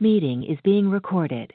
Meeting is being recorded.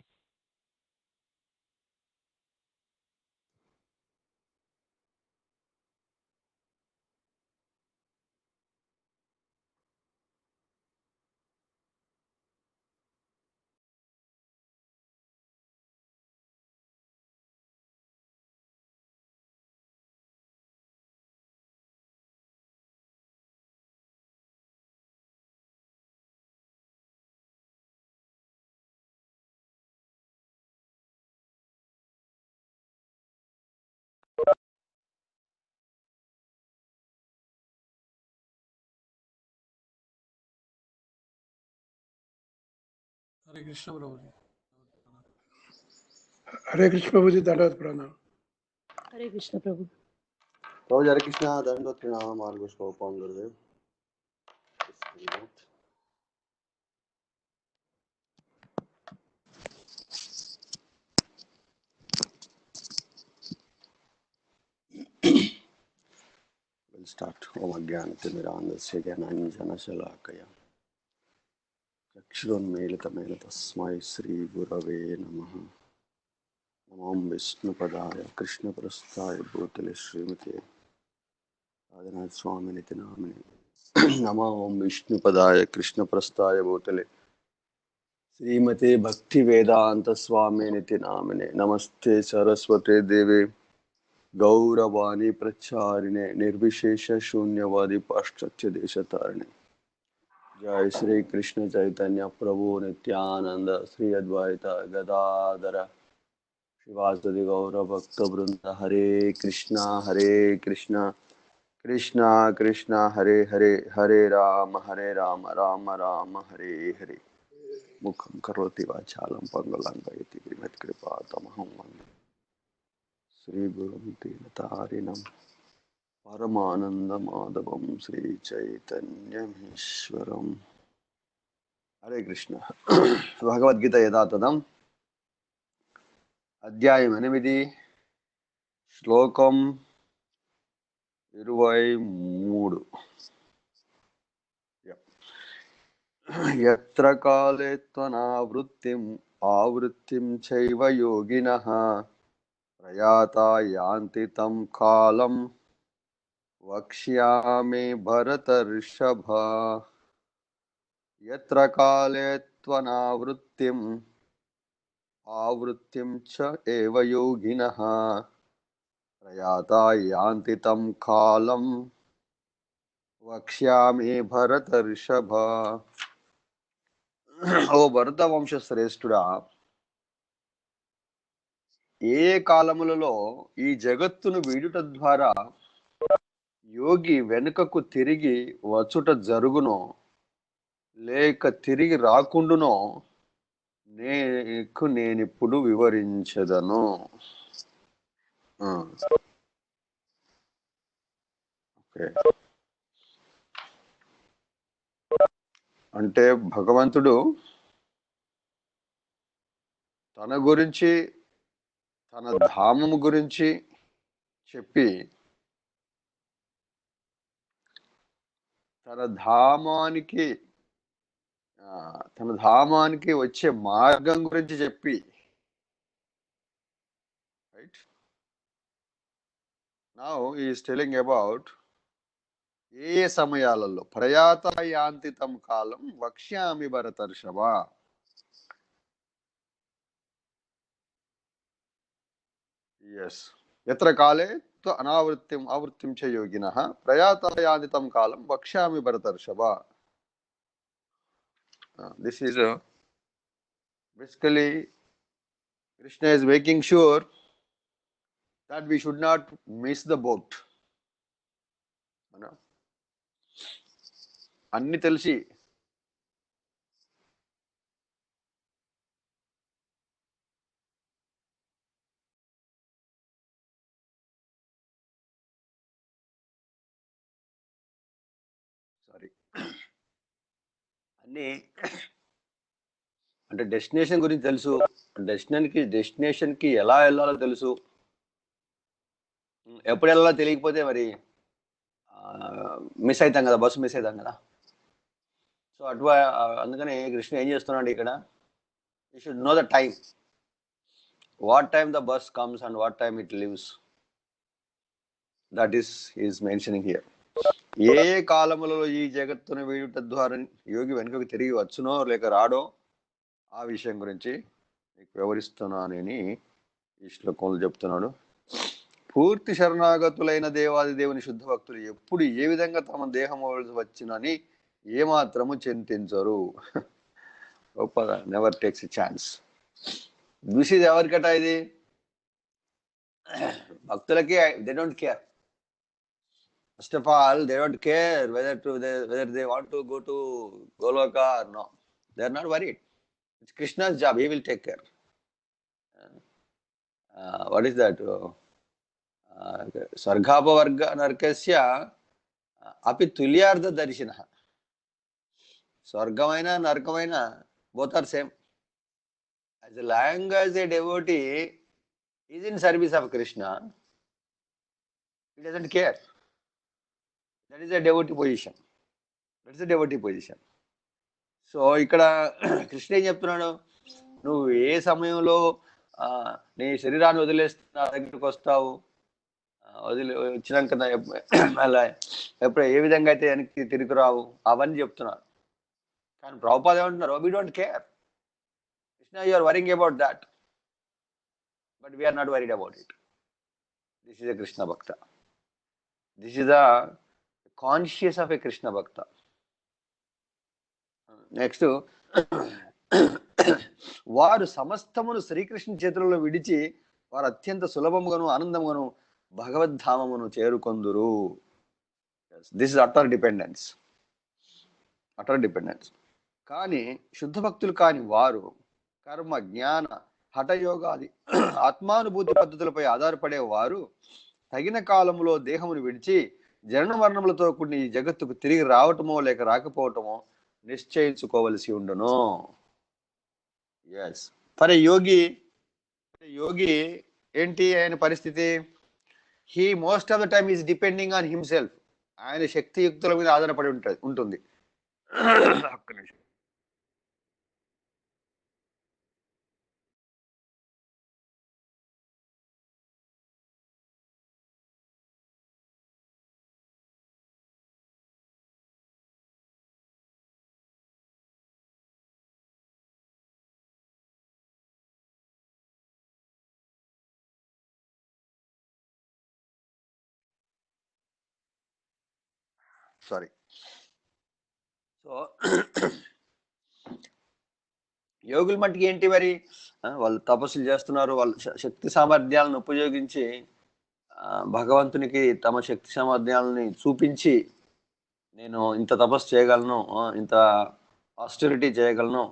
हरे कृष्ण प्रभु जी। हरे कृष्ण प्रभु जी, दंडवत प्रणाम। हरे कृष्ण प्रभु। प्रभु हरे कृष्णा, दंडवत प्रणाम। मार्गो श्लोक on Gurudev. We'll start. Om Ajnanatimirandasya Jnananjana-Shalakaya Chakshurunmilitamena Tasmai Shri Gurave Namaha. Namam Vishnupadaya Krishna Prasthaya Bhutale Srimate Radhanath Swaminiti Namine. Namam Vishnupadaya Krishna Prasthaya Bhutale Srimate Bhakti Vedanta Swaminiti Namine. Namaste Saraswate Deve गौरवाणी प्रचारिणे निर्विशेष शून्यवादी पाश्चात्य देशतारिणे। जय श्री कृष्ण चैतन्य प्रभु नित्यानंद श्री अद्वैत गदाधर शिवासदि गौर भक्त वृंद। हरे कृष्णा कृष्णा कृष्णा हरे हरे, हरे राम राम राम हरे हरे। मुखं करोति वाचालं पंगुलंघयति कृपातमहं वन्दे श्री गुरुं दीनतारिणम् परमानंद माधवम श्री चैतन्यमीश्वरम। हरे कृष्ण। భగవద్గీత యథాతథం అధ్యాయం 8 శ్లోకం 23. యత్ర కాలే త్వనావృత్తిం ఆవృత్తిం చైవ యోగినః ప్రయాతా యాంతి తం కాలం వక్ష్యామి భరతర్షభ. యత్ర కాలే త్వనావృత్తిం ఆవృత్తిం చ ఏవ యోగినః ప్రయాతా యాంతి తం కాలం వక్ష్యామి భరతర్షభ. ఓ భరత వంశ శ్రేష్ఠుడా, ఏ కాలములలో ఈ జగత్తును వీడుట ద్వారా యోగి వెనుకకు తిరిగి వచ్చుట జరుగునో లేక తిరిగి రాకుండునో నేనిప్పుడు వివరించెదను. అంటే భగవంతుడు తన గురించి తన ధామము గురించి చెప్పి తన ధామానికి వచ్చే మార్గం గురించి చెప్పి, right now is telling about a సమయాలలో ప్రయాత యాంతితం కాలం వక్ష్యామి భరతర్షభ. ఎస్, ఎత్ర కాలే ఆవృత్తిం చ యోగినః ప్రయాత యాంతితం కాలం వక్ష్యామి భరతర్షభ. This is basically Krishna is making sure that we should not miss the boat. అన్ని తెలిసి అన్ని అంటే డెస్టినేషన్ గురించి తెలుసు, డెస్టినేషన్ కి ఎలా వెళ్ళాలో తెలుసు, ఎప్పుడు వెళ్ళాలో తెలియకపోతే మరి మిస్ అవుతాం కదా, బస్సు మిస్ అవుతాం కదా. సో అందుకని కృష్ణ ఏం చేస్తున్నాడు ఇక్కడ, You should know the time. What time the bus comes and what time it leaves. That is he is mentioning here. ఏ కాలములలో ఈ జగత్తును వీడుట ద్వారా యోగి వెనుకకు తిరిగి వచ్చునో లేక రాడో ఆ విషయం గురించి మీకు వివరిస్తున్నానని ఈ శ్లోకంలో చెప్తున్నాడు. పూర్తి శరణాగతులైన దేవాది దేవుని శుద్ధ భక్తులు ఎప్పుడు ఏ విధంగా తమ దేహం వచ్చినని ఏమాత్రము చింతించరు. గొప్ప, నెవర్ టేక్స్ ఎ ఛాన్స్. దూషిది ఎవరికట ఇది? భక్తులకి they don't care. First of all, they don't care whether they want to go to Goloka or no. They are not worried. It's Krishna's job. He will take care. What is that? Sargapavarga narkasya api tulyartha darshina. Sargamaina, narkamaina, both are same. As long as a devotee is in service of Krishna, he doesn't care. That is a devotee position. That is a devotee position. So ఇక్కడ కృష్ణ ఏం చెప్తున్నాడు? నువ్వు ఏ సమయంలో నీ శరీరాన్ని వదిలేస్తే నా దగ్గరికి వస్తావు, వచ్చినాక మళ్ళీ ఎప్పుడు ఏ విధంగా అయితే వెనక్కి తిరిగి రావు, అవన్నీ చెప్తున్నాను. కానీ ప్రభుపాద ఏమంటున్నారు? We don't care. Krishna, you are worrying about that, but we're not worried about it. This is a Krishna bhakta. This is the conscious of a Krishna bhakta. Next, వారు సమస్తమును శ్రీకృష్ణ చేతులలో విడిచి వారు అత్యంత సులభముగాను ఆనందముగాను భగవద్ధామమును చేరుకొందురు. This is utter dependence. Utter dependence. కానీ శుద్ధ భక్తులు కాని వారు కర్మ, జ్ఞాన, హఠయోగాది ఆత్మానుభూతి పద్ధతులపై ఆధారపడే వారు తగిన కాలంలో దేహమును విడిచి జనన మరణములతో కూడిన ఈ జగత్తుకు తిరిగి రావటమో లేక రాకపోవటమో నిశ్చయించుకోవలసి ఉండును. ఎస్, ఫర్ ఏ యోగి, యోగి ఏంటి ఆయన పరిస్థితి? He most of the time is depending on himself. ఆయన శక్తియుక్తుల మీద ఆధారపడి ఉంటుంది. ఒక్క నిమిషం. సారీ. సో యోగుల మట్టికి ఏంటి మరి? వాళ్ళు తపస్సులు చేస్తున్నారు, వాళ్ళ శక్తి సామర్థ్యాలను ఉపయోగించి భగవంతునికి తమ శక్తి సామర్థ్యాలని చూపించి, నేను ఇంత తపస్సు చేయగలను, ఇంత ఆస్టెరిటీ చేయగలను,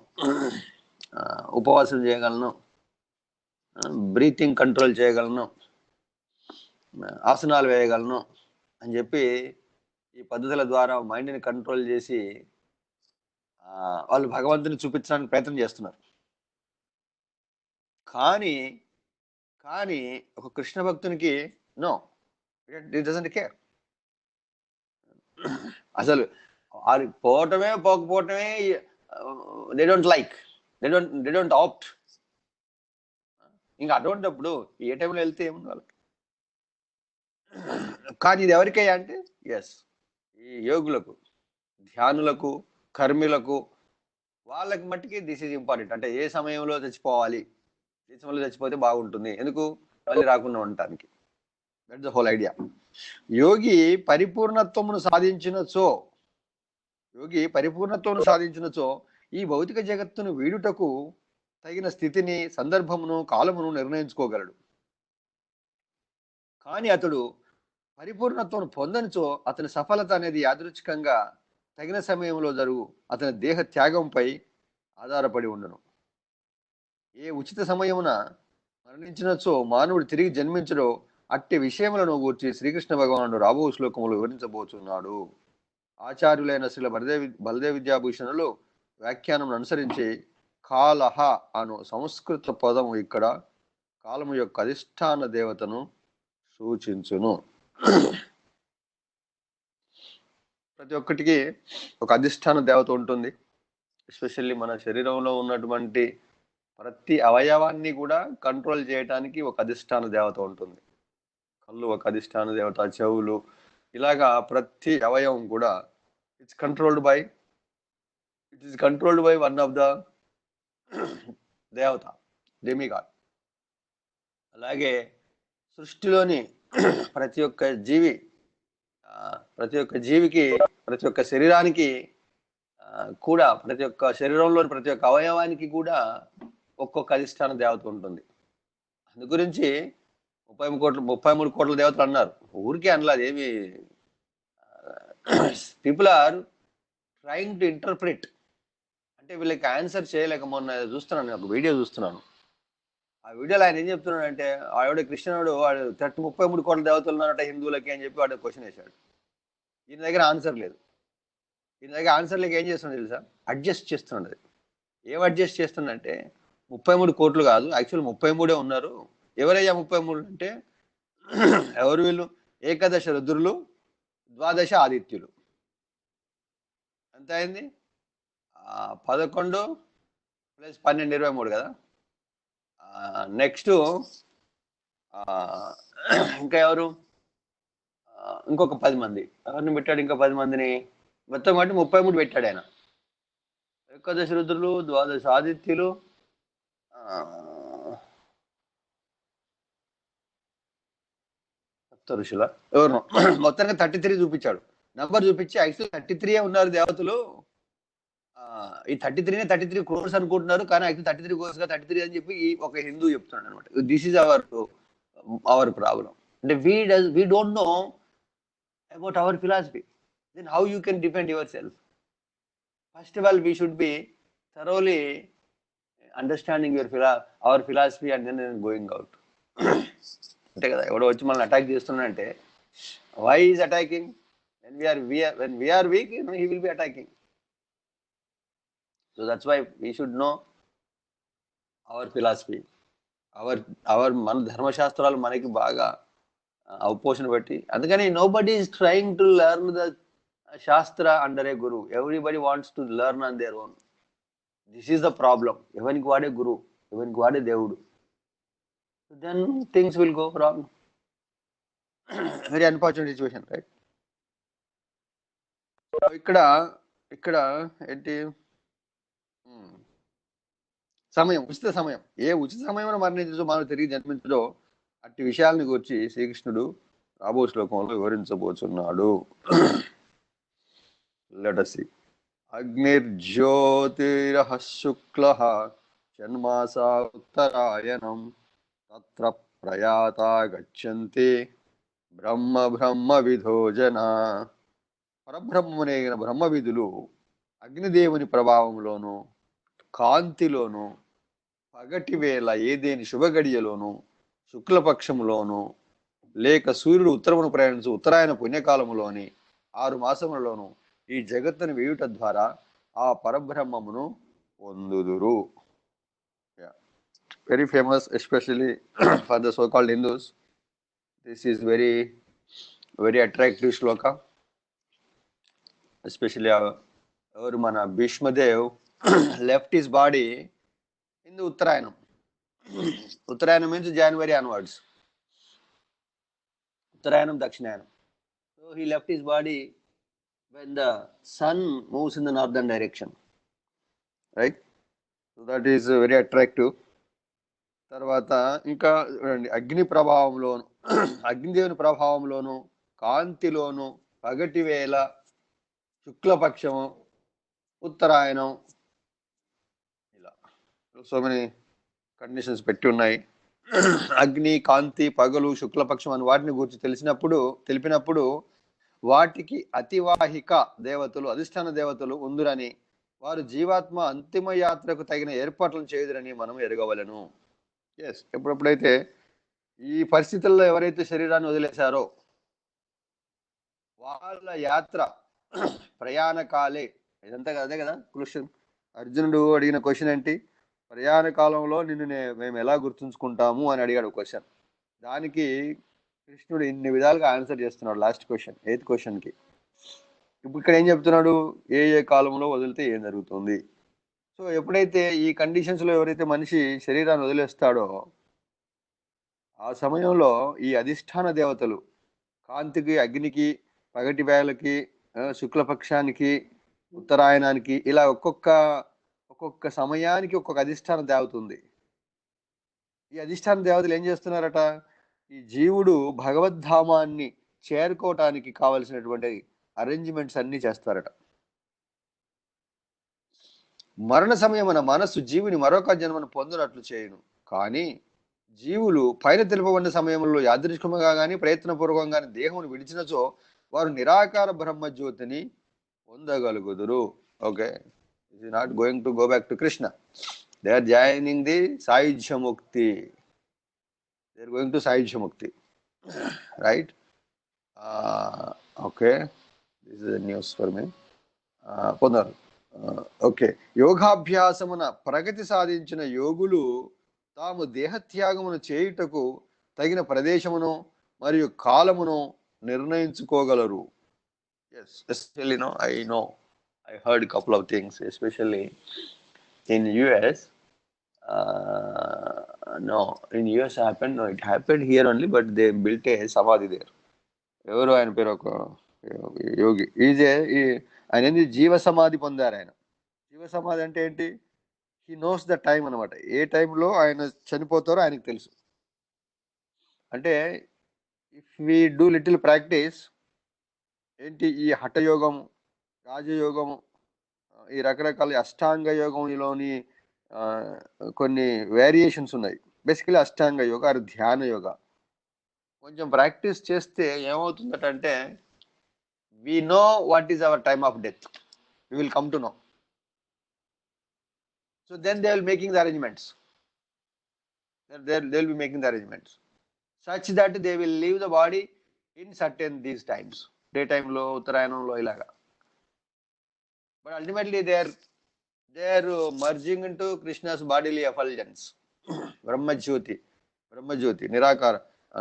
ఉపవాసం చేయగలను, బ్రీతింగ్ కంట్రోల్ చేయగలను, ఆసనాలు వేయగలను అని చెప్పి ఈ పద్ధతుల ద్వారా మైండ్ని కంట్రోల్ చేసి వాళ్ళు భగవంతుని చూపించడానికి ప్రయత్నం చేస్తున్నారు. కానీ కానీ ఒక కృష్ణ భక్తునికి నో, ఇట్ డజంట్ కేర్. అసలు అది పోవటమే పోకపోవటమే they don't like, they don't opt. ఇంకా అటువంటిప్పుడు ఏ టైంలో వెళ్తే ఏముంది వాళ్ళకి? కానీ ఇది ఎవరికయ్యా అంటే, ఎస్, ఈ యోగులకు, ధ్యానులకు, కర్మిలకు, వాళ్ళకి మట్టికి దిస్ ఈజ్ ఇంపార్టెంట్. అంటే ఏ సమయంలో చచ్చిపోవాలి, ఏ సమయంలో చచ్చిపోతే బాగుంటుంది, ఎందుకు మళ్ళీ రాకుండా ఉండటానికి. That's the whole idea. యోగి పరిపూర్ణత్వమును సాధించినచో, ఈ భౌతిక జగత్తును వీడుటకు తగిన స్థితిని, సందర్భమును, కాలమును నిర్ణయించుకోగలడు. కానీ అతడు పరిపూర్ణత్వం పొందనిచో అతని సఫలత అనేది యాదృచ్ఛికంగా తగిన సమయంలో జరుగు అతని దేహ త్యాగంపై ఆధారపడి ఉండును. ఏ ఉచిత సమయమున మరణించినచో మానవుడు తిరిగి జన్మించడో అట్టి విషయములను గూర్చి శ్రీకృష్ణ భగవానుడు రాబో శ్లోకములు వివరించబోతున్నాడు. ఆచార్యులైన శ్రీల బలదేవ విద్యాభూషణులు వ్యాఖ్యానం అనుసరించి కాలహ అను సంస్కృత పదము ఇక్కడ కాలము యొక్క అధిష్టాన దేవతను సూచించును. ప్రతి ఒక్కటికి ఒక అధిష్టాన దేవత ఉంటుంది. ఎస్పెషల్లీ మన శరీరంలో ఉన్నటువంటి ప్రతి అవయవాన్ని కూడా కంట్రోల్ చేయడానికి ఒక అధిష్టాన దేవత ఉంటుంది. కళ్ళు ఒక అధిష్టాన దేవత, చెవులు, ఇలాగా ప్రతి అవయవం కూడా it is controlled by one of the దేవత, డెమిగాడ్. అలాగే సృష్టిలోని ప్రతి ఒక్క జీవికి ప్రతి ఒక్క శరీరానికి కూడా, ప్రతి ఒక్క శరీరంలోని ప్రతి ఒక్క అవయవానికి కూడా ఒక్కొక్క అధిష్టాన దేవత ఉంటుంది. అందు గురించి 33 కోట్ల దేవతలు అన్నారు. ఊరికే అనలేదు, అదేమి people are trying to interpret. అంటే వీళ్ళకి ఆన్సర్ చేయలేక, మొన్న చూస్తున్నాను, ఒక వీడియో చూస్తున్నాను. ఆ వీడియోలో ఆయన ఏం చెప్తున్నాడు అంటే, ఆవిడ కృష్ణుడు వాడు 33 కోట్ల దేవతలు ఉన్నారట హిందువులకి అని చెప్పి వాడు క్వశ్చన్ వేశాడు. ఈయన దగ్గర ఆన్సర్ లేదు. ఈయన దగ్గర ఆన్సర్ లేక ఏం చేస్తున్నాడు తెలుసా? అడ్జస్ట్ చేస్తున్నాడు. ఏం అడ్జస్ట్ చేస్తుందంటే 33 కోట్లు కాదు, యాక్చువల్ 33 ఉన్నారు. ఎవరయ్యా 33 అంటే ఎవరు వీళ్ళు? ఏకాదశ రుద్రులు, ద్వాదశ ఆదిత్యులు. ఎంత అయింది? 11 + 12 23 కదా. నెక్స్ట్ ఇంకా ఎవరు? ఇంకొక 10 మంది. ఎవరిని పెట్టాడు? ఇంకా 10 మందిని. మొత్తం కాబట్టి 33 పెట్టాడు ఆయన. ఏకాదశ రుద్రులు, ద్వాదశ ఆదిత్యులు, సప్త ఋషుల, ఎవరు మొత్తానికి 33 చూపించాడు. నంబర్ చూపించి యాక్చువల్ 33 ఉన్నారు దేవతలు. ఈ 33 క్రోర్స్ అనుకుంటున్నారు, కానీ యాక్చువల్ 33 క్రోర్స్ గా 33 అని చెప్పి ఒక హిందూ చెప్తున్నాడు అనమాట. This is our problem. అంటే we don't know about our philosophy. Then how you can defend yourself? First of all we should be thoroughly understanding our philosophy and then going out. అంతే కదా. ఎవడో వచ్చి మనల్ని attack చేస్తున్నాడంటే why is attacking? when we are weak, he will be attacking. So that's why we should know our philosophy, our మన ధర్మశాస్త్రాలు మనకి బాగా అవపోషణ పెట్టి. అందుకని nobody is trying to learn the shastra under a guru. Everybody wants to learn on their own. This is the problem. ఎవరికి వాడే గురు, ఎవరికి వాడే దేవుడు. Then things will go wrong. Very unfortunate situation, right? ఇక్కడ ఏంటి సమయం, ఉచిత సమయం. ఏ ఉచిత సమయంలో మరణించో మనం తిరిగి జన్మించడో అట్టి విషయాలను గురించి శ్రీకృష్ణుడు రాబో శ్లోకంలో వివరించబోతున్నాడు. Let us see. అగ్నిర్జ్యోతిరః శుక్లః షణ్మాసా ఉత్తరాయణం తత్ర ప్రయాతా గచ్చంతి బ్రహ్మ విధో జనా. పరబ్రహ్మమునైన బ్రహ్మవిధులు అగ్నిదేవుని ప్రభావంలోను, కాంతిలోను, పగటి వేళ ఏదేని శుభగడియలోను, శుక్లపక్షములోను, లేక సూర్యుడు ఉత్తరమును ప్రయాణించు ఉత్తరాయణ పుణ్యకాలములోని 6 మాసములలోను ఈ జగత్తును వేయుట ద్వారా ఆ పరబ్రహ్మమును పొందుదురు. Very famous, especially for the so called Hindus. This is very very attractive Shloka. Especially ఎవరు? మన భీష్మదేవ్ left his body in the Uttarayanam. Uttarayanam means January onwards. Uttarayanam, Dakshinayana. So he left his body when the sun moves in the northern direction. Right? So that is very attractive. తర్వాత ఇంకా అగ్ని ప్రభావంలోను, అగ్నిదేవుని ప్రభావంలోను, కాంతిలోను, పగటి వేళ, శుక్లపక్షము, ఉత్తరాయణం, ఇలా so many conditions పెట్టి ఉన్నాయి. అగ్ని, కాంతి, పగలు, శుక్లపక్షం అని వాటిని గురించి తెలిపినప్పుడు వాటికి అతివాహిక దేవతలు, అధిష్టాన దేవతలు ఉందురని, వారు జీవాత్మ అంతిమ యాత్రకు తగిన ఏర్పాట్లను చేయుదురని మనం ఎరగవలెను. ఎస్, ఎప్పుడైతే ఈ పరిస్థితుల్లో ఎవరైతే శరీరాన్ని వదిలేశారో వాళ్ళ యాత్ర ప్రయాణ కాలే. ఇదంతా అదే కదా క్వశ్చన్. అర్జునుడు అడిగిన క్వశ్చన్ ఏంటి? ప్రయాణ కాలంలో నిన్ను మేము ఎలా గుర్తుంచుకుంటాము అని అడిగాడు క్వశ్చన్. దానికి కృష్ణుడు ఇన్ని విధాలుగా ఆన్సర్ చేస్తున్నాడు. లాస్ట్ క్వశ్చన్, 8th క్వశ్చన్కి. ఇప్పుడు ఇక్కడ ఏం చెప్తున్నాడు? ఏ కాలంలో వదిలితే ఏం జరుగుతుంది? సో ఎప్పుడైతే ఈ కండిషన్స్లో ఎవరైతే మనిషి శరీరాన్ని వదిలేస్తాడో ఆ సమయంలో ఈ అధిష్టాన దేవతలు కాంతికి, అగ్నికి, పగటి వేళకి, శుక్లపక్షానికి, ఉత్తరాయణానికి ఇలా ఒక్కొక్క సమయానికి ఒక్కొక్క అధిష్టాన దేవత ఉంది. ఈ అధిష్టాన దేవతలు ఏం చేస్తున్నారట? ఈ జీవుడు భగవద్ధామాన్ని చేరుకోవటానికి కావలసినటువంటి అరేంజ్మెంట్స్ అన్నీ చేస్తారట. మరణ సమయమున మనస్సు జీవుని మరొక జన్మను పొందినట్లు చేయును. కానీ జీవులు పైన తెలుపబడిన సమయంలో యాదృచ్ఛికంగా కానీ ప్రయత్నపూర్వకంగా కానీ దేహమును విడిచినచో వారు నిరాకార బ్రహ్మజ్యోతిని పొందగలుగుదురు. Okay, it is not going to go back to Krishna. They are joining the సాయుధ్యముక్తి. దే ఆర్ గోయింగ్ టు సాయుధ్యముక్తి, right? Okay, this is news for me. పొందారు. ఓకే, యోగాభ్యాసమున ప్రగతి సాధించిన యోగులు తాము దేహత్యాగమును చేయుటకు తగిన ప్రదేశమును మరియు కాలమును నిర్ణయించుకోగలరు. Yes, especially I heard a couple of things, especially in US. No, in US happened. No, it happened here only, but they built a samadhi there. ఎవరు ఆయన పేరు? ఒక యోగి. ఆయన ఏంది జీవ సమాధి పొందారు. ఆయన జీవ సమాధి అంటే ఏంటి? హీ నోస్ ద టైం అనమాట. ఏ టైంలో ఆయన చనిపోతారో ఆయనకు తెలుసు. అంటే if we do little practice, ఏంటి ఈ హఠయోగము, రాజయోగము, ఈ రకరకాల అష్టాంగ యోగంలోని కొన్ని వేరియేషన్స్ ఉన్నాయి. బేసికలీ అష్టాంగ యోగ ఆర్ ధ్యాన యోగ కొంచెం ప్రాక్టీస్ చేస్తే ఏమవుతుందటంటే, we know what is our time of death. We will come to know. So then they will making the arrangements. They will be making the arrangements such that they will leave the body in certain these times. Daytime lo, uttarayanam lo ilaga. But ultimately they are merging into Krishna's bodily effulgence. Brahmajyoti నిరాకార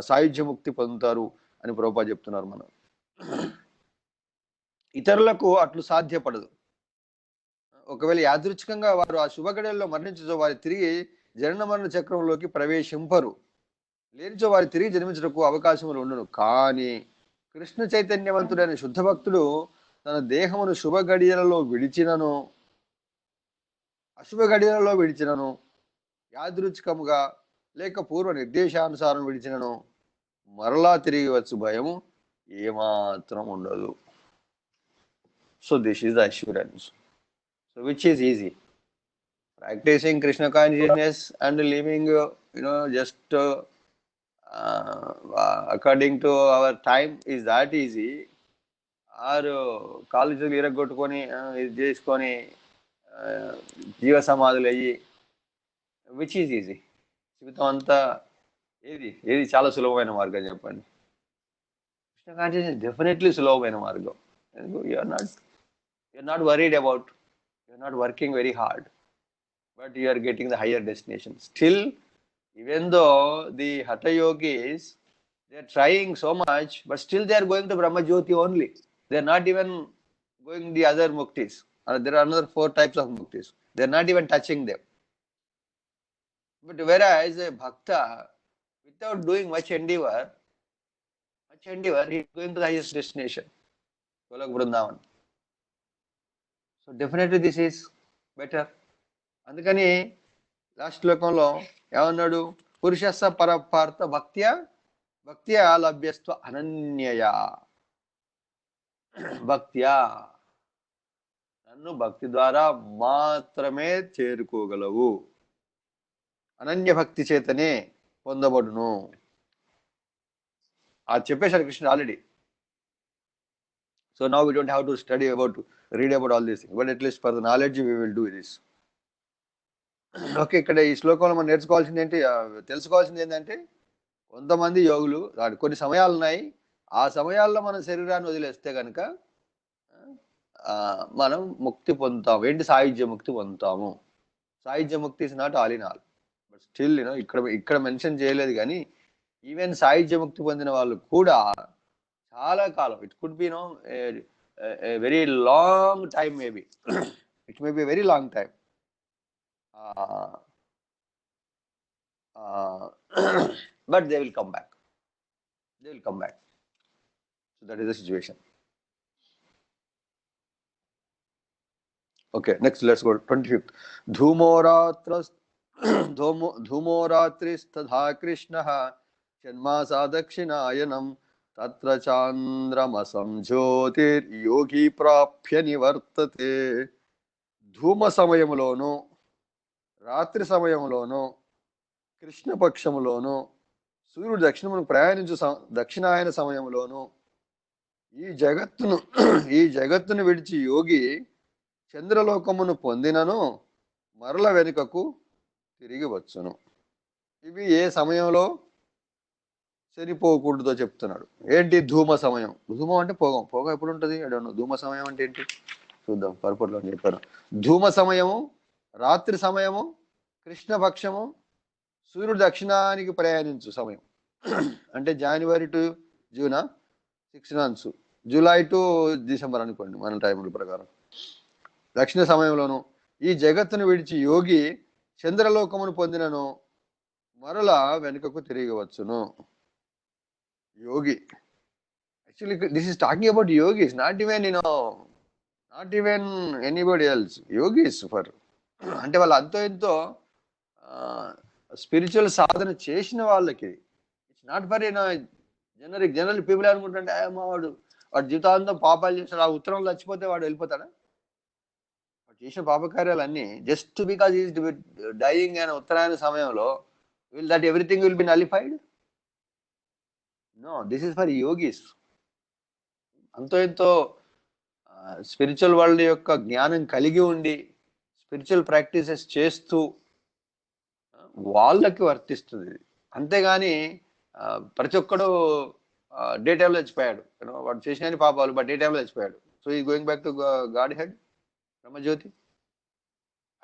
సాయుధ్యముక్తి పొందుతారు అని ప్రభుపాద చెప్తున్నారు. మనం ఇతరులకు అట్లు సాధ్యపడదు. ఒకవేళ యాదృచ్ఛికంగా వారు ఆ శుభగడియల్లో మరణించో వారి తిరిగి జనన మరణ చక్రంలోకి ప్రవేశింపరు. లేనిచో వారి తిరిగి జన్మించడానికి అవకాశములు ఉండును. కానీ కృష్ణ చైతన్యవంతుడైన శుద్ధ భక్తుడు తన దేహమును శుభ గడియలలో విడిచినను అశుభ గడియలలో విడిచినను, యాదృచ్ఛికముగా లేక పూర్వ నిర్దేశానుసారం విడిచినను మరలా తిరిగి వచ్చు భయము ఏమాత్రం ఉండదు. So this is the assurance. So which is easy? Practicing Krishna consciousness and living, just according to our time, is that easy? Or కాలేజీలు ఇరగొట్టుకొని ఇది చేసుకొని జీవ సమాధులు అయ్యి, విచ్ ఈజ్ ఈజీ? జీవితం అంతా ఏది చాలా సులభమైన మార్గం చెప్పండి? కృష్ణ కాన్షియస్నెస్ డెఫినెట్లీ సులభమైన మార్గం. You're not worried about, you're not working very hard, but you are getting the higher destination. Still, even though the Hatha yogis, they are trying so much, but still they are going to Brahma Jyoti only. They are not even going the other muktis. There are another 4 types of muktis. They are not even touching them. But whereas a bhakta, without doing much endeavor, he is going to the highest destination, Golok Vrindavan. So definitely this is better. అందుకని last శ్లోకంలో ఏమన్నాడు? పురుషస్స పరపార్థ భక్త్యా లభ్యస్వ అనన్యయా. భక్త్యా, నన్ను భక్తి ద్వారా మాత్రమే చేరుకోగలవు, అనన్య భక్తి చేతనే పొందబడును. అది చెప్పేశారు కృష్ణుడు already. So now we don't have to read about all these things, but at least for the knowledge we will do this. Okay, ఇక్కడ ఈ శ్లోకంలో మనం తెలుసుకోవాల్సింది ఏంటంటే, కొంతమంది యోగులు కొన్ని సమయాలు ఉన్నాయి, ఆ సమయాల్లో మన శరీరాన్ని వదిలేస్తే కనుక మనం ముక్తి పొందుతాము. ఏంటి? సాయుధ్య ముక్తి పొందుతాము. సాయుధ్య ముక్తి is not all in all, but still ఇక్కడ మెన్షన్ చేయలేదు. కానీ ఈవెన్ సాయుధ్య ముక్తి పొందిన వాళ్ళు కూడా చాలా కాలం, it could be a very long time, maybe it may be a very long time. uh, uh, but they will come back. They will come back. So that is the situation. Okay, next let's go. 25th. Dhumoratras Dhumoratristhadha Krishnaha Janmasa Dakshinayanam Tatra Chandramasam Jyotir Yogi Prapya Nivartate. ధూమ సమయములోను రాత్రి సమయములోను కృష్ణపక్షములోను సూర్యుడు దక్షిణమును ప్రయాణించు దక్షిణాయన సమయములోను ఈ జగత్తును విడిచి యోగి చంద్రలోకమును పొందినను మరల వెనుకకు తిరిగి వచ్చును. ఇవి ఏ సమయంలో చనిపోకూడదో చెప్తున్నాడు. ఏంటి ధూమ సమయం? ధూమం అంటే పొగ ఎప్పుడు ఉంటుంది? ధూమ సమయం అంటే ఏంటి చూద్దాం. పర్పట్లో చెప్పారు. ధూమ సమయము, రాత్రి సమయము, కృష్ణపక్షము, సూర్యుడు దక్షిణానికి ప్రయాణించు సమయం. అంటే January to June 6 months, July to December అనుకోండి మన టైముల ప్రకారం. దక్షిణ సమయంలోను ఈ జగత్తును విడిచి యోగి చంద్రలోకమును పొందినను మరలా వెనుకకు తిరిగి వచ్చును. యోగి, actually this is talking about yogis, not even anybody else. Yogis for అంటే వాళ్ళు అంతో ఎంతో స్పిరిచువల్ సాధన చేసిన వాళ్ళకి. It's not for general people అనుకుంటుంటే వాడు జీవితాంతం పాపాలు చేస్తాడు, ఆ ఉత్తరంలో చచ్చిపోతే వాడు వెళ్ళిపోతాడా? వాడు చేసిన పాపకార్యాలన్నీ జస్ట్ బికాజ్ ఈజ్ డైయింగ్ అనే ఉత్తరాయణ సమయంలో will that everything will be nullified? No, this is for yogis. అంతో ఎంతో స్పిరిచువల్ వరల్డ్ యొక్క జ్ఞానం కలిగి ఉండి స్పిరిచువల్ ప్రాక్టీసెస్ చేస్తూ వాళ్ళకి వర్తిస్తుంది. అంతేగాని ప్రతి ఒక్కడు డే టైంలో చచ్చిపోయాడు, వాడు చేసిన పాపాలు, బట్ డే టైంలో చచ్చిపోయాడు. సో ఈ going back to Godhead బ్రహ్మజ్యోతి?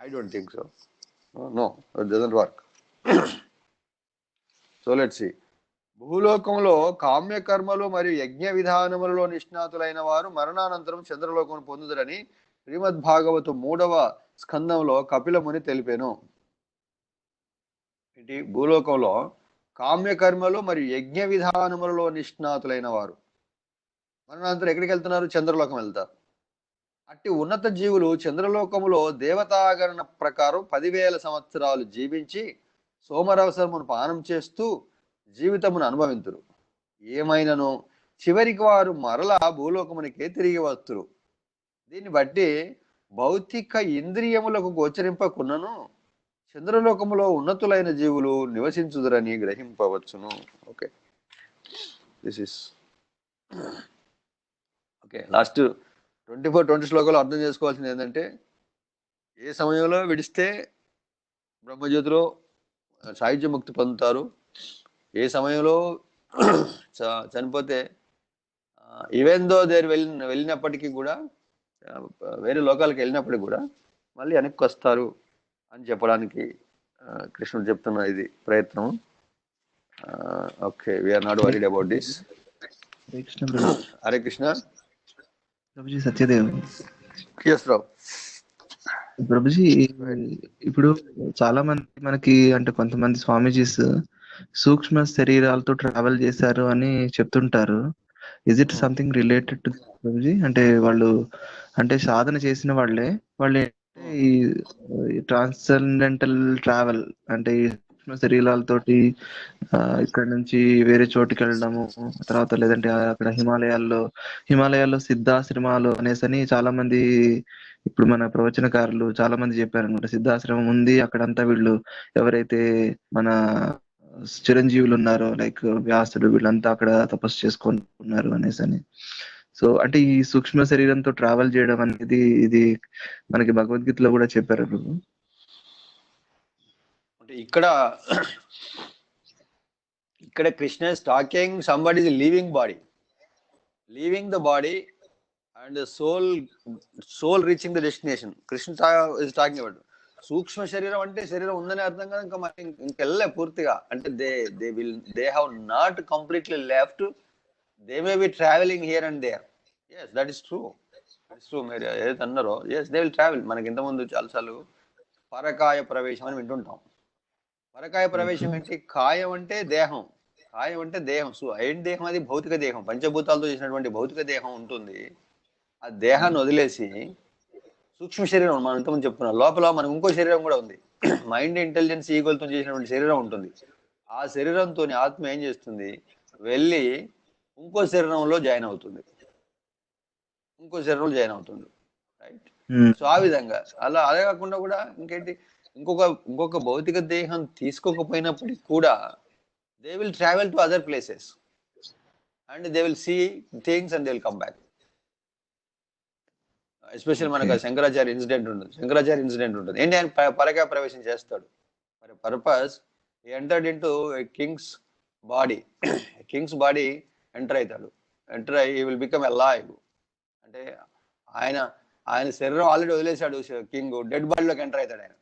I don't think so. No, it doesn't work. So let's see. భూలోకంలో కామ్యకర్మలు మరియు యజ్ఞ విధానములలో నిష్ణాతులైన వారు మరణానంతరం చంద్రలోకం పొందుదరని శ్రీమద్ భాగవతం 3వ స్కందంలో కపిల ముని తెలిపాను. ఏంటి? భూలోకంలో కామ్యకర్మలు మరియు యజ్ఞ విధానములలో నిష్ణాతులైన వారు మరణానంతరం ఎక్కడికి వెళ్తున్నారు? చంద్రలోకం వెళ్తారు. అట్టి ఉన్నత జీవులు చంద్రలోకములో దేవతాగరణ ప్రకారం 10,000 సంవత్సరాలు జీవించి సోమరవసరమును పానం చేస్తూ జీవితమును అనుభవింతురు. ఏమైనను చివరికి వారు మరలా భూలోకమునికే తిరిగి వస్తురు. దీన్ని బట్టి భౌతిక ఇంద్రియములకు గోచరింపకున్నను చంద్రలోకములో ఉన్నతులైన జీవులు నివసించుదురని గ్రహింపవచ్చును. Okay, this is okay. Last 20 శ్లోకాలు అర్థం చేసుకోవాల్సింది ఏంటంటే, ఏ సమయంలో విడిస్తే బ్రహ్మజ్యోతిలో సాయుధ్య ముక్తి పొందుతారు, ఏ సమయంలో చనిపోతే ఈవెన్ దో దేర్ వెళ్ళినప్పటికీ కూడా, వేరే లోకాలకు వెళ్ళినప్పటికీ కూడా మళ్ళీ వెనక్కి వస్తారు అని చెప్పడానికి కృష్ణుడు చెప్తున్న ఇది ప్రయత్నం. Okay, we are not worried about this. Hare Krishna. Prabhuji Satyadev. Yes రావు. ప్రభుజీ, ఇప్పుడు చాలా మంది మనకి అంటే కొంతమంది స్వామీజీస్ సూక్ష్మ శరీరాలతో ట్రావెల్ చేశారు అని చెప్తుంటారు. Is it something related to Prabhuji? అంటే వాళ్ళు అంటే సాధన చేసిన వాళ్ళు ఈ ట్రాన్సెండెంటల్ ట్రావెల్ అంటే ఈ సూక్ష్మ శరీరాలతోటి ఇక్కడ నుంచి వేరే చోటుకి వెళ్ళడము, తర్వాత లేదంటే అక్కడ హిమాలయాల్లో సిద్ధాశ్రమాలు అనేసని చాలా మంది ఇప్పుడు మన ప్రవచనకారులు చాలా మంది చెప్పారు అనమాట. సిద్ధాశ్రమం ఉంది అక్కడంతా, వీళ్ళు ఎవరైతే మన చిరంజీవులు ఉన్నారో లైక్ వ్యాసుడు వీళ్ళంతా అక్కడ తపస్సు చేసుకుంటున్నారు అనేసని. సో అంటే ఈ సూక్ష్మ శరీరంతో ట్రావెల్ చేయడం అనేది ఇది మనకి భగవద్గీతలో కూడా చెప్పారు. అంటే ఇక్కడ Krishna is talking somebody is leaving the body and soul reaching the destination. Krishna is talking about సూక్ష్మ శరీరం అంటే శరీరం ఉందని అర్థం కదా. ఇంకా మరి ఇంకెళ్ళే పూర్తిగా అంటే they have not completely left. They may be travelling here and there. Yes, that is true. మీరు ఏదైతే అన్నారో, ఎస్ దే విల్ ట్రావెల్. మనకి ఇంతకుముందు చాలాసార్లు పరకాయ ప్రవేశం అని వింటుంటాం. పరకాయ ప్రవేశం ఏంటి? కాయం అంటే దేహం, కాయం అంటే దేహం. సో ఏంటి దేహం? అది భౌతిక దేహం, పంచభూతాలతో చేసినటువంటి భౌతిక దేహం ఉంటుంది. ఆ దేహాన్ని వదిలేసి సూక్ష్మ శరీరం, మనం ఇంతకుముందు చెప్పుకున్నాం, లోపల మనకు ఇంకో శరీరం కూడా ఉంది. మైండ్, ఇంటెలిజెన్స్, ఈగోలతో చేసినటువంటి శరీరం ఉంటుంది. ఆ శరీరంతో ఆత్మ ఏం చేస్తుంది? వెళ్ళి ఇంకో శరీరంలో జాయిన్ అవుతుంది, రైట్? సో ఆ విధంగా అదే కాకుండా కూడా ఇంకేంటి, ఇంకొక భౌతిక దేహం తీసుకోకపోయినప్పటికీ కూడా they will travel to other places and they will see things and they will come back. Especial మనకు శంకరాచార్య ఇన్సిడెంట్ ఉంటుంది. ఏంటి, ఆయన పరకాయ ప్రవేశం చేస్తాడు. మరి purpose entered in to Kings body enter అవుతాడు. ఎంటర్ అయ్యి ఈ విల్ బికమ్ ఎ లైవ్. అంటే ఆయన శరీరం ఆల్రెడీ వదిలేశాడు కింగ్, డెడ్ బాడీలోకి ఎంటర్ అవుతాడు.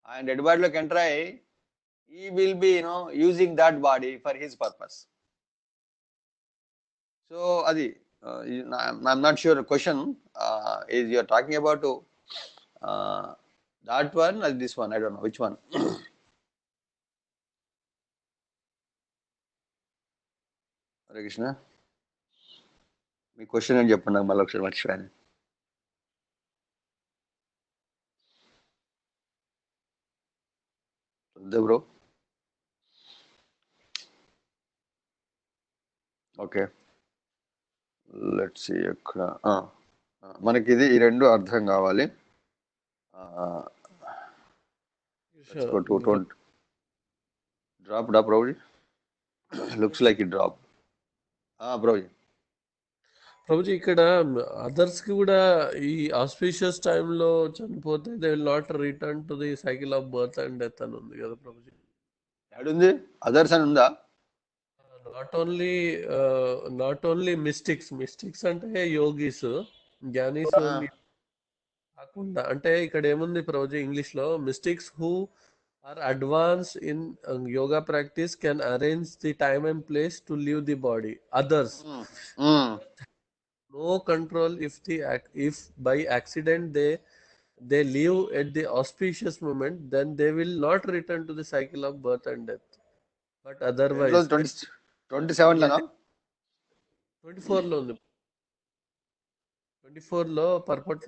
ఆయన డెడ్ బాడీలోకి ఎంటర్ అయ్యి ఈ will be using that body for his purpose. So అది I'm not sure question is you're talking about that one or this one, I don't know which one. Hare Krishna, మీ question ఏం చెప్పండి నాకు, మళ్ళీ ఒకసారి మర్చిపోయాను. Bro okay, let's see. ఎక్కడ మనకి ఇది ఈ రెండు అర్థం కావాలి. డ్రాప్ బ్రోజీ, లుక్స్ లైక్ ఇట్ డ్రాప్. బ్రోజీ ప్రభుజీ, ఇక్కడ అదర్స్ కి కూడా ఈ ఆస్పీషియస్ టైంలో చనిపోతే they will not return to the cycle of birth and death అని ఉంది కదా ప్రభుజీ? ఏడుంది అదర్స్ అని ఉందా? నాట్ ఓన్లీ మిస్టిక్స్ అంటే యోగీస్, జ్ఞానీస్ కాకుండా, అంటే ఇక్కడ ఏముంది ప్రభుజీ ఇంగ్లీష్ లో, mystics who are advance in yoga practice can arrange the time and place to leave the body. Others no control if by accident they leave at the auspicious moment, then they will not return to the cycle of birth and death. But otherwise 27 లోనా? 24 లో ఉంది. 24 లో purpose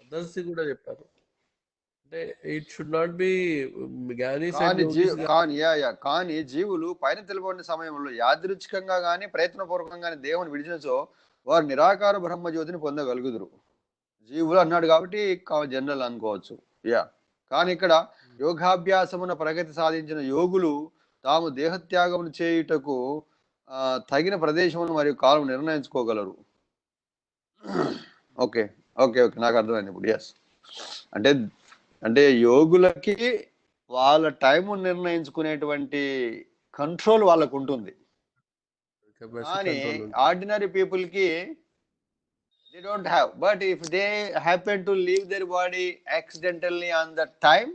others కూడా చెప్పారు. అంటే it should not be కానీ జీవులు పైన తెలుపబడిన సమయంలో యాదృచ్ఛికంగా గానీ ప్రయత్నపూర్వకంగా గానీ దేవుని విడిచినచో వారు నిరాకార బ్రహ్మజ్యోతిని పొందగలుగుదురు. జీవులు అన్నాడు కాబట్టి జనరల్ అనుకోవచ్చు. కానీ ఇక్కడ యోగాభ్యాసమున ప్రగతి సాధించిన యోగులు తాము దేహత్యాగమును చేయుటకు తగిన ప్రదేశమును మరియు కాలం నిర్ణయించుకోగలరు. ఓకే, నాకు అర్థమైంది ఇప్పుడు. ఎస్, అంటే యోగులకి వాళ్ళ టైము నిర్ణయించుకునేటువంటి కంట్రోల్ వాళ్ళకు ఉంటుంది. కానీ ఆర్డినరీ పీపుల్ కి they don't have, but if they happen to leave their body accidentally on that time,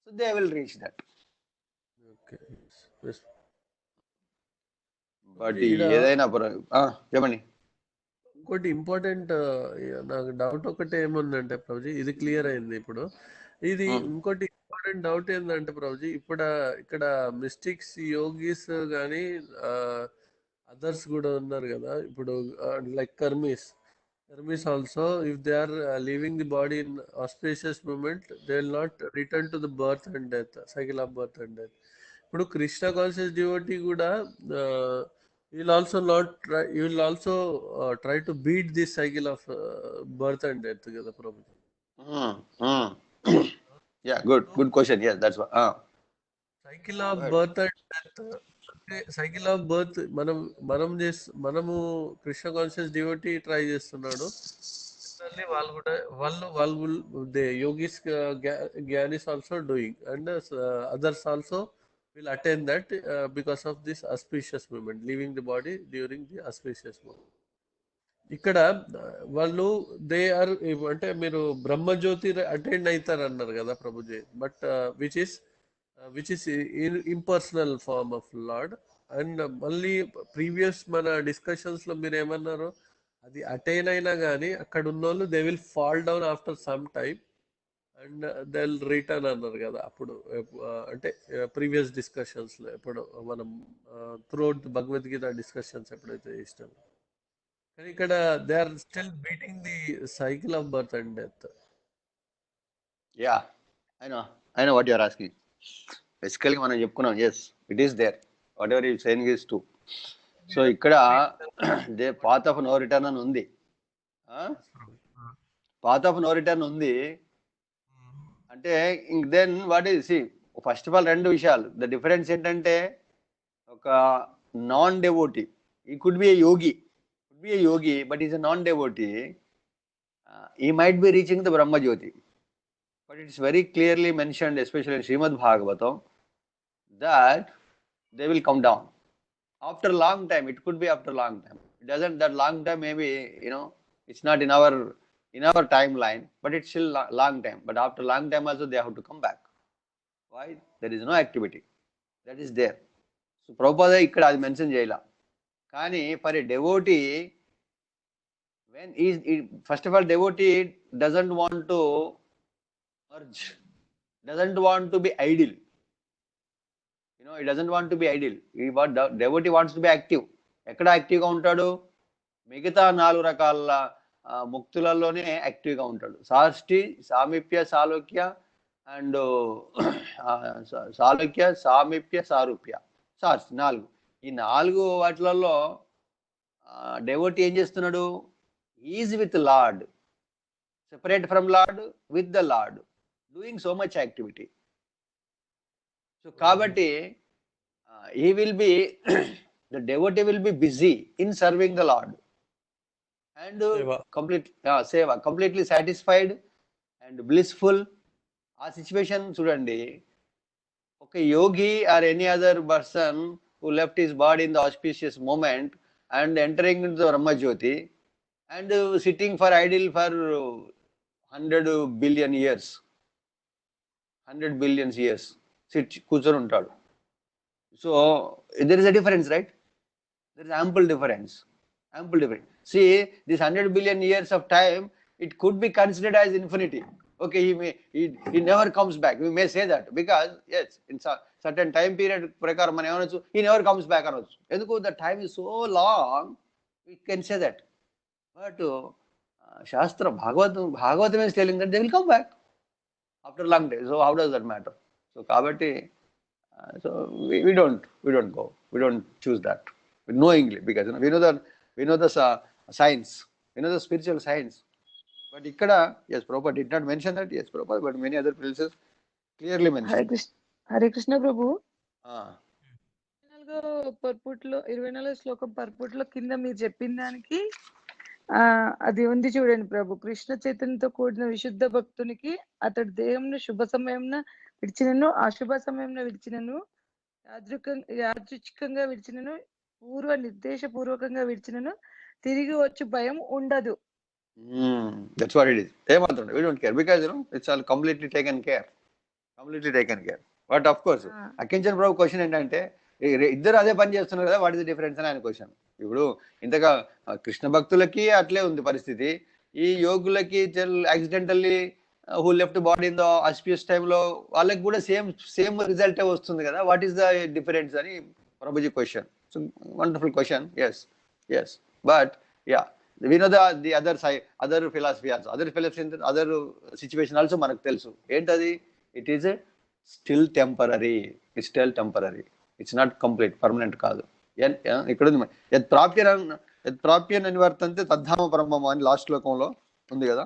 so they will reach that. Okay, yes. But ఏదైనా చెప్పండి. ఇంకోటి ఇంపార్టెంట్ నాకు డౌట్ ఒకటి ఏముందంటే ప్రభుజీ, ఇది క్లియర్ అయింది ఇప్పుడు. ఇది ఇంకోటి ఇంపార్టెంట్ డౌట్ ఏంటంటే ప్రభుజీ, ఇక్కడ మిస్టిక్స్, యోగీస్ కానీ అదర్స్ కూడా ఉన్నారు కదా ఇప్పుడు, like కర్మీస్ also, if they are leaving the body in auspicious moment, they will not return to the birth and death, cycle of birth and death. ఇప్పుడు కృష్ణ కాన్షియస్ డివోటీ కూడా will also try to beat this cycle of birth and death కదా ప్రభు? good question. Yes, that's what cycle of birth and death. Cycle of birth మనము Krishna conscious devotee try చేస్తున్నాడు. వాళ్ళు yogis, జ్ఞానిస్ also doing, and others also will attain that because of this auspicious movement, leaving the body during the auspicious movement. ఇక్కడ వాళ్ళు they are, అంటే మీరు Brahmajyoti attend అవుతారు అన్నారు కదా Prabhuji, but which is impersonal form of lord. And మళ్ళీ previous మన discussions లో మీరు ఏమన్నారు, అది అటైన్ అయినా కానీ అక్కడ ఉన్న వాళ్ళు they will fall down after some time, and they'll return అన్నారు కదా అప్పుడు, అంటే ప్రీవియస్ డిస్కషన్స్లో ఎప్పుడు మనం త్రూఅవుట్ భగవద్గీత డిస్కషన్స్ ఎప్పుడైతే చేసినాం. కానీ ఇక్కడ they are still beating the cycle of birth and death. Yeah, I know what you are asking. బేసికల్గా మనం చెప్పుకున్నాం, yes it is there, whatever you saying is true. So ఇక్కడ the path of no return అని ఉంది, path of no return ఉంది. అంటే then what is, see first of all రెండు విషయాలు. ద డిఫరెన్స్ ఏంటంటే, ఒక non devotee, he could be a yogi but is a non devotee, he might be reaching the Brahmajyoti. But it's very clearly mentioned, especially in Srimad Bhagavatam, that they will come down after a long time. It could be after a long time. It doesn't, that long time maybe, it's not in our timeline, but it's still long time. But after long time also they have to come back. Why? There is no activity that is there. So Prabhupada ikkada adi mention cheyala. Kani for a devotee, when first of all, devotee doesn't want to urge, doesn't want to be idle. He doesn't want to be idle. Devotee wants to be active. ఎక్కడ యాక్టివ్గా ఉంటాడు? మిగతా 4 రకాల ముక్తులలోనే యాక్టివ్గా ఉంటాడు. సాష్టి, సామీప్య, సాలోక్య and సాలోక్య, సామీప్య, సారూప్య, సాష్టి, 4. ఈ 4 వాటిలలో డెవోటీ ఏం చేస్తున్నాడు? Is with lord, separate from lord, with the lord, doing so much activity. So kabatti he will be the devotee will be busy in serving the Lord and seva, completely satisfied and blissful. ఆ situation చూడండి, ఒక yogi or any other person who left his body in the auspicious moment and entering into the Brahmajyoti and sitting for idle for 100 billion years, 100 billion years కూర్చొని ఉంటాడు. So there is a difference, right? There is ample difference. See, this 100 billion years of time, it could be considered as infinity. Okay, he never comes back. We may say that because yes, in certain time period prakaram మనం ఏమనొచ్చు, he never comes back అనొచ్చు. ఎందుకు? The time is so long, we can say that. But శాస్త్ర Bhagavatam is telling that they will come back after long day. So how does that matter? So kabatti, so we don't go, we don't choose that knowingly, because we know the science, we know the spiritual science. But ikkada, yes, Prabhupada did not mention that, yes, Prabhupada, but many other places clearly mentioned. Hare Krishna ప్రభు. 24 శ్లోకం పర్పుట్లో కింద మీరు చెప్పిన దానికి అది ఉంది చూడండి ప్రభు. కృష్ణ చైతన్యతో కూడిన విశుద్ధ భక్తునికి అతడి దేహంను శుభ సమయంన విడిచినను, అశుభ సమయంన విడిచినను, యాదృచ్ఛికంగా విడిచినను, పూర్వ నిర్దేశపూర్వకంగా విడిచినను తిరిగి వచ్చి భయం ఉండదు. That's what it is. ఏమాత్రం we don't care, because it's all completely taken care. But of course Akinchan Prabhu question ఏంటంటే, ఇద్దరు అదే పని చేస్తున్నారు కదా, వాట్ ఇస్ ద డిఫరెన్స్ అని ఆయన క్వశ్చన్. ఇప్పుడు ఇంతగా కృష్ణ భక్తులకి అట్లే ఉంది పరిస్థితి, ఈ యోగులకి accidentally who left body in the auspicious టైంలో వాళ్ళకి కూడా సేమ్ రిజల్టే వస్తుంది కదా, వాట్ ఈస్ ద డిఫరెన్స్ అని Prabhuji question. So wonderful question. Yes but yeah, we know the other side, other philosophy also, other situation also మనకు తెలుసు. ఏంటది? it is a still temporary, it's not complete, permanent కాదు. ఇక్కడ ఉంది, యత్ ప్రాప్య నివర్తంతే తద్ధామ పరమమ అని last శ్లోకంలో ఉంది కదా.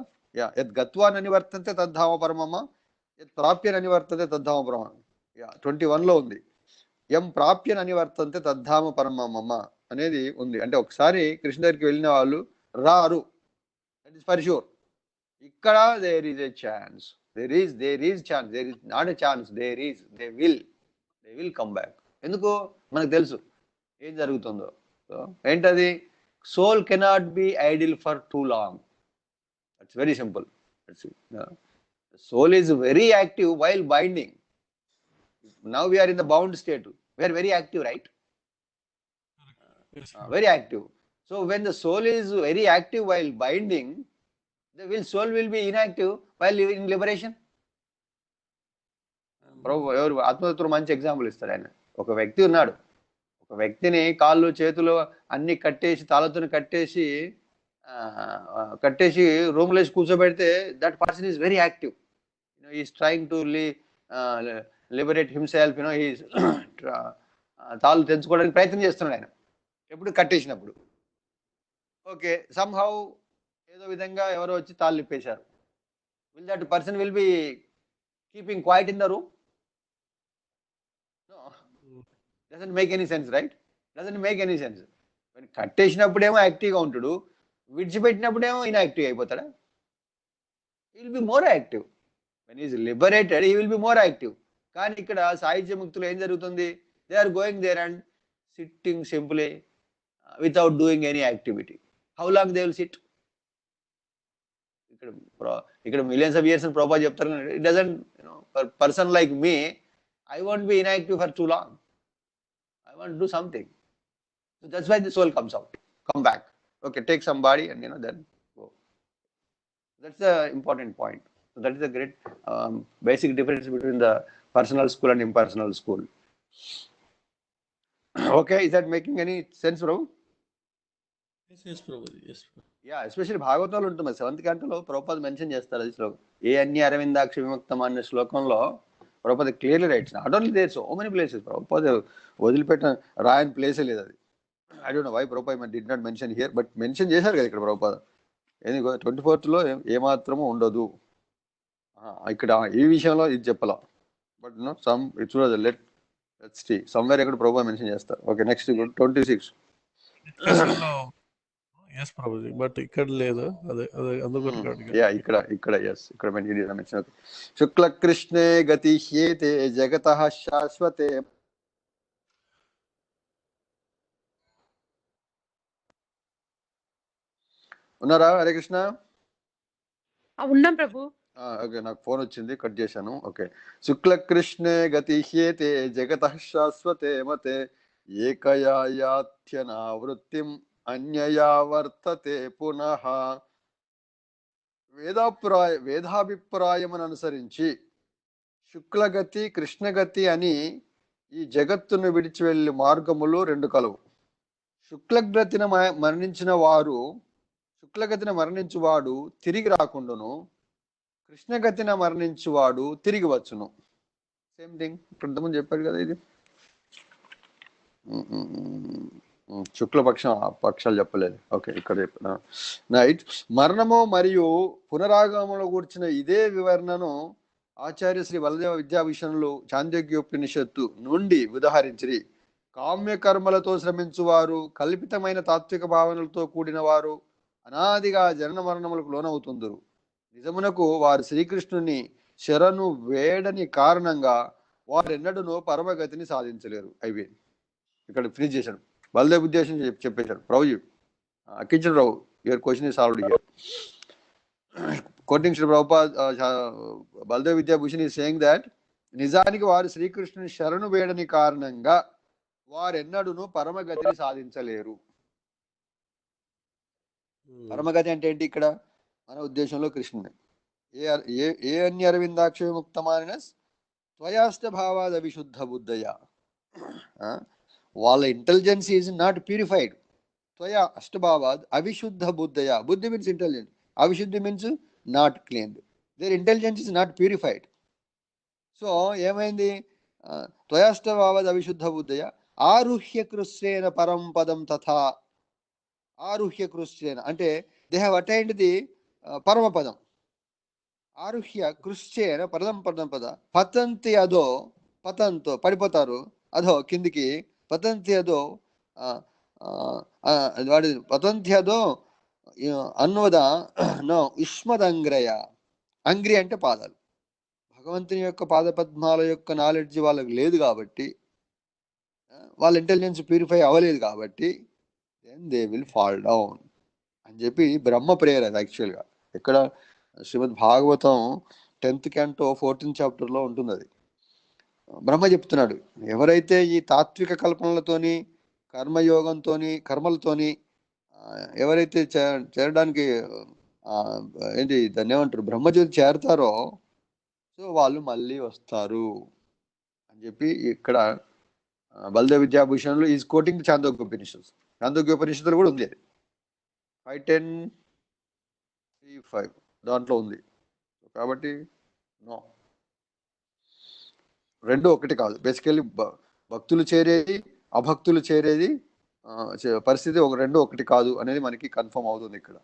యత్ గత్వా నివర్తంతే తద్ధామ పరమమ, యత్ ప్రాప్య నివర్తంతే తద్ధామ పరమమ. 21లో ఉంది, యం ప్రాప్య నివర్తంతే తద్ధామ పరమమ అనేది ఉంది. అంటే ఒకసారి కృష్ణ దగ్గరికి వెళ్ళిన వాళ్ళు రారు, దట్ ఈస్ ఫర్ షూర్. ఇక్కడ there is a chance, there is chance, there is not a chance, they will come back. ఎందుకు? మనకు తెలుసు ఏం జరుగుతుందో. ఏంటది? Soul cannot be idle for too long. That's very simple. Soul is very active while binding. Now we are in the bound state, we are very active, right? Very active. So when the soul is very active while binding, the soul will be inactive while in liberation. ప్రభు ఎవరు ఆత్మతత్వం మంచి example ఇస్తారు ఆయన. ఒక వ్యక్తి ఉన్నాడు, ఒక వ్యక్తిని కాళ్ళు చేతులు అన్ని కట్టేసి తాళతో కట్టేసి రూమ్లో వేసి కూర్చోబెడితే that person is very active. Is trying to liberate himself. Is తాళ్ళు తెంచుకోవడానికి ప్రయత్నం చేస్తున్నాడు ఆయన ఎప్పుడు కట్టేసినప్పుడు. ఓకే, సమ్హౌ ఏదో విధంగా ఎవరో వచ్చి తాళ్ళు ఇప్పేశారు. Will that person will be keeping quiet in the room? No. Doesn't make any sense, right? Doesn't make any sense. కట్టేసినప్పుడేమో యాక్టివ్గా ఉంటాడు, విడిచిపెట్టినప్పుడేమో ఇన్యాక్టివ్ అయిపోతాడా? He will be more active. When is liberated he will be more active. కానీ ఇక్కడ సాహిత్య ముక్తులు ఏం జరుగుతుంది? They are going there and sitting simply without doing any activity. How long they will sit? ఇక్కడ మిలియన్స్ ఆఫ్ ఇయర్స్ అని ప్రభువా చెప్తారు. It doesn't, person like me, I won't be inactive for too long. I want to do something. So that's why the soul comes out, come back. Okay, take somebody and then go. That's the important point. So that is the great basic difference between the personal school and impersonal school. Okay, is that making any sense, Prabhu? Yes, Prabhu. Yes. Yeah, especially భాగవతంలో ఉంటుంది. 7th canto Prabhupada mention చేస్తారు అది శ్లోకం. ఏ అన్య అరవిందాక్ష విముక్తం అనే శ్లోకంలో Prabhupada clearly writes. Not only there, so many places. Prabhupada వదిలిపెట్టిన రాయని ప్లేసే లేదు అది. I don't know why Prabhupada did not mention here, but mention చేశారు కదా ఇక్కడ ప్రభుపాద. ఎందుకో 24th ఏమాత్రము ఉండదు. ఇక్కడ ఈ విషయంలో ఇది చెప్పాలా, but some it's let's see somewhere ఎక్కడ ప్రభుపాద మెన్షన్ చేస్తారు. Okay, next 26. Yes Prabhuji, but ఇక్కడ లేదు. అదే ఇక్కడ శుక్ల కృష్ణే గతి హ్యేతే జగతః శాశ్వతే. ఉన్నారా? హరే కృష్ణ. ఉన్నాం ప్రభు. ఓకే, నాకు ఫోన్ వచ్చింది, కట్ చేశాను. ఓకే, శుక్ల కృష్ణే గతి హ్యేతే జగతః శాశ్వతే మతే ఏకయా యాత్యనావృత్తిం అన్యయా వర్తతే పునః. వేదాభిప్రాయమును అనుసరించి శుక్లగతి కృష్ణగతి అని ఈ జగత్తును విడిచి వెళ్ళి మార్గములు 2 కలవు. శుక్లగతిన మరణించువాడు తిరిగి రాకుండాను, కృష్ణగతిన మరణించువాడు తిరిగి వచ్చును. సేమ్ థింగ్ ఇంతకుముందు చెప్పాడు కదా. ఇది శుక్లపక్షం పక్షాలు చెప్పలేదు. ఓకే, ఇక్కడ చెప్పిన నైట్ మరణము మరియు పునరాగమముల కూర్చిన ఇదే వివరణను ఆచార్య శ్రీ బలదేవ విద్యాభూషణులు చాంద్యోగ్యోపనిషత్తు నుండి ఉదాహరించిరి. కామ్యకర్మలతో శ్రమించువారు, కల్పితమైన తాత్విక భావనలతో కూడిన వారు అనాదిగా జనన మరణములకు లోనవుతుందరు. నిజమునకు వారు శ్రీకృష్ణుని శరణు వేడని కారణంగా వారెన్నడూ పరమగతిని సాధించలేరు. అవి ఇక్కడ ఫినిష్ చేశాడు. బలదేవ్ ఉద్దేశం చెప్పేశాడు Prabhuji. Kishan Rao, your question is already here. Quoting Shri Prabhupad, Baladev Vidyabhushan is saying that నిజానికి వారు శ్రీకృష్ణుని శరణు వేడని కారణంగా వారెన్నడూ పరమగతిని సాధించలేరు. పరమగతి అంటే ఏంటి? ఇక్కడ మన ఉద్దేశంలో కృష్ణుని. ఏ అన్య అరవిందాక్ష విముక్తమానిన త్వయాస్త భావాద్ అవిశుద్ధ బుద్ధయ. వాళ్ళ ఇంటెలిజెన్స్ ఈజ్ నాట్ ప్యూరిఫైడ్. త్వయా అష్టభావాద్ అవిశుద్ధ బుద్ధయ. బుద్ధి మీన్స్ ఇంటెలిజెన్స్, అవిశుద్ధి means not cleaned. There intelligence is not purified. So ఏమైంది? త్వయాష్టభావాద్ అవిశుద్ధ బుద్ధయ ఆరుహ్య కృష్ణేన పరం పదం తథా. ఆరుహ్య కృష్ణేన అంటే దే హ్యావ్ అటైన్డ్ ది పరమపదం. ఆరుహ్య కృష్ణేన పదం పద పతంతి అదో, పతంతో పడిపోతారు, అదో కిందికి, పతంతి అదో వాడి పతంతి అదో అన్వద నో యుష్మదంగ్రయ. అంగ్రి అంటే పాదాలు. భగవంతుని యొక్క పాదపద్మాల యొక్క నాలెడ్జ్ వాళ్ళకి లేదు కాబట్టి, వాళ్ళ ఇంటెలిజెన్స్ ప్యూరిఫై అవ్వలేదు కాబట్టి then they will fall down అని చెప్పి బ్రహ్మ ప్రేయర్ అది యాక్చువల్గా. ఇక్కడ శ్రీమద్ భాగవతం 10th canto 14th chapterలో ఉంటుంది. అది బ్రహ్మ చెప్తున్నాడు, ఎవరైతే ఈ తాత్విక కల్పనలతోని కర్మలతోని ఎవరైతే చేరడానికి ఏంటి దాన్ని ఏమంటారు బ్రహ్మజ్యోతి చేరతారో, సో వాళ్ళు మళ్ళీ వస్తారు. అని చెప్పి ఇక్కడ బలదేవ్ విద్యాభూషణ్లో ఈజ్ కోటింగ్ చాందోగ్యోపనిషత్తు. చాందోగ్యోపనిషత్తులు కూడా ఉంది అది 5:10:3:5 దాంట్లో ఉంది. కాబట్టి నో, రెండు ఒకటి కాదు. బేసికల్లీ భక్తులు చేరేది అభక్తులు చేరేది పరిస్థితి రెండు ఒకటి కాదు అనేది మనకి కన్ఫర్మ్ అవుతుంది ఇక్కడ.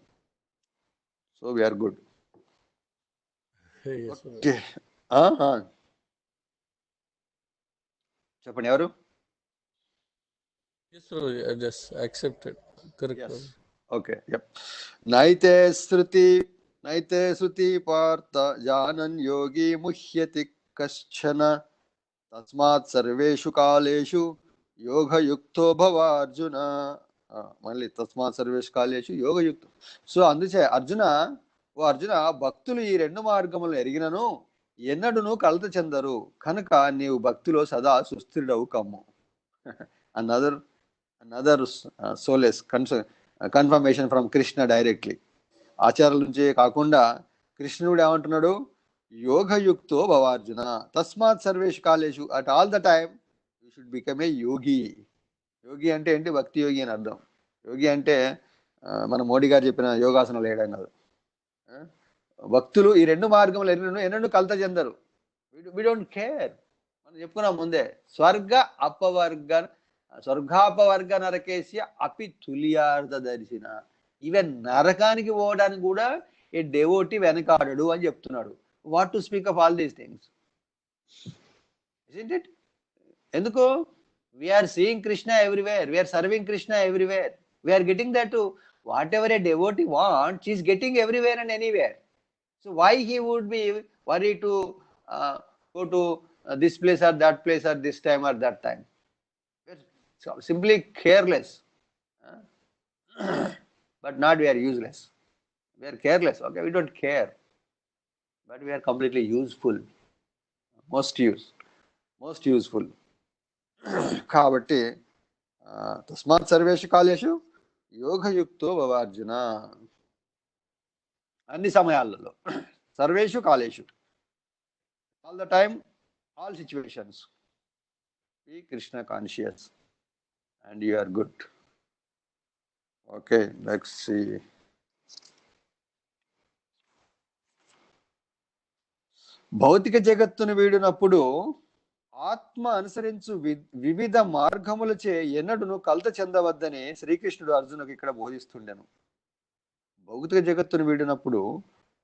So we are good. ఓకే, చెప్పండి ఎవరు? ఓకే, నైతే శృతి పార్థ జానన్ యోగి ముహ్యతి కశ్చన తస్మాత్ సర్వేషు కాలేషు యోగయుక్తో భవ అర్జున. మళ్ళీ తస్మాత్ సర్వేషు కాలేషు యోగయుక్తం. సో అందుచే అర్జున, ఓ అర్జున, భక్తులు ఈ రెండు మార్గములను ఎరిగినను ఎన్నడును కలత చెందరు కనుక నీవు భక్తిలో సదా సుస్థిరుడవు కమ్ము. Another solace confirmation from Krishna directly. ఆచారాల నుంచే కాకుండా కృష్ణుడు ఏమంటున్నాడు? యోగయుక్తో భవార్జున తస్మాత్ సర్వేషు కాలేషు, at all the time you should become a yogi. యోగి అంటే ఏంటి? భక్తి యోగి అని అర్థం. యోగి అంటే మన మోడీ గారు చెప్పిన యోగాసనం వేయడం కాదు. భక్తులు ఈ రెండు మార్గములు ఎన్నడూ కలత చెందరు. We don't care. మనం చెప్పుకున్నాం ముందే, స్వర్గాపవర్గ నరకేసి అపి తులియార్థ దర్శన. ఈవెన్ నరకానికి పోవడానికి కూడా ఏ డెవోటీ వెనకాడడు అని చెప్తున్నాడు. What to speak of all these things, isn't it? ఎందుకు? We are seeing Krishna everywhere, we are serving Krishna everywhere, we are getting that whatever a devotee wants is getting everywhere and anywhere. So why he would be worried to go to this place or that place or this time or that time? We're simply careless, but not we are useless. We are careless. Okay, we don't care, but we are completely useful. Most useful. కాబట్టి తస్మాత్ సర్వేషు కాలేషు యోగయుక్తో భవ అర్జున. అన్ని సమయాలలో, సర్వేషు కాలేషు, all the time, all situations, be Krishna conscious and you are good. Okay, let's see. భౌతిక జగత్తును వీడినప్పుడు ఆత్మ అనుసరించు వివిధ మార్గములచే ఎన్నడును కలత చెందవద్దని శ్రీకృష్ణుడు అర్జునుకు ఇక్కడ బోధిస్తుండెను. భౌతిక జగత్తును వీడినప్పుడు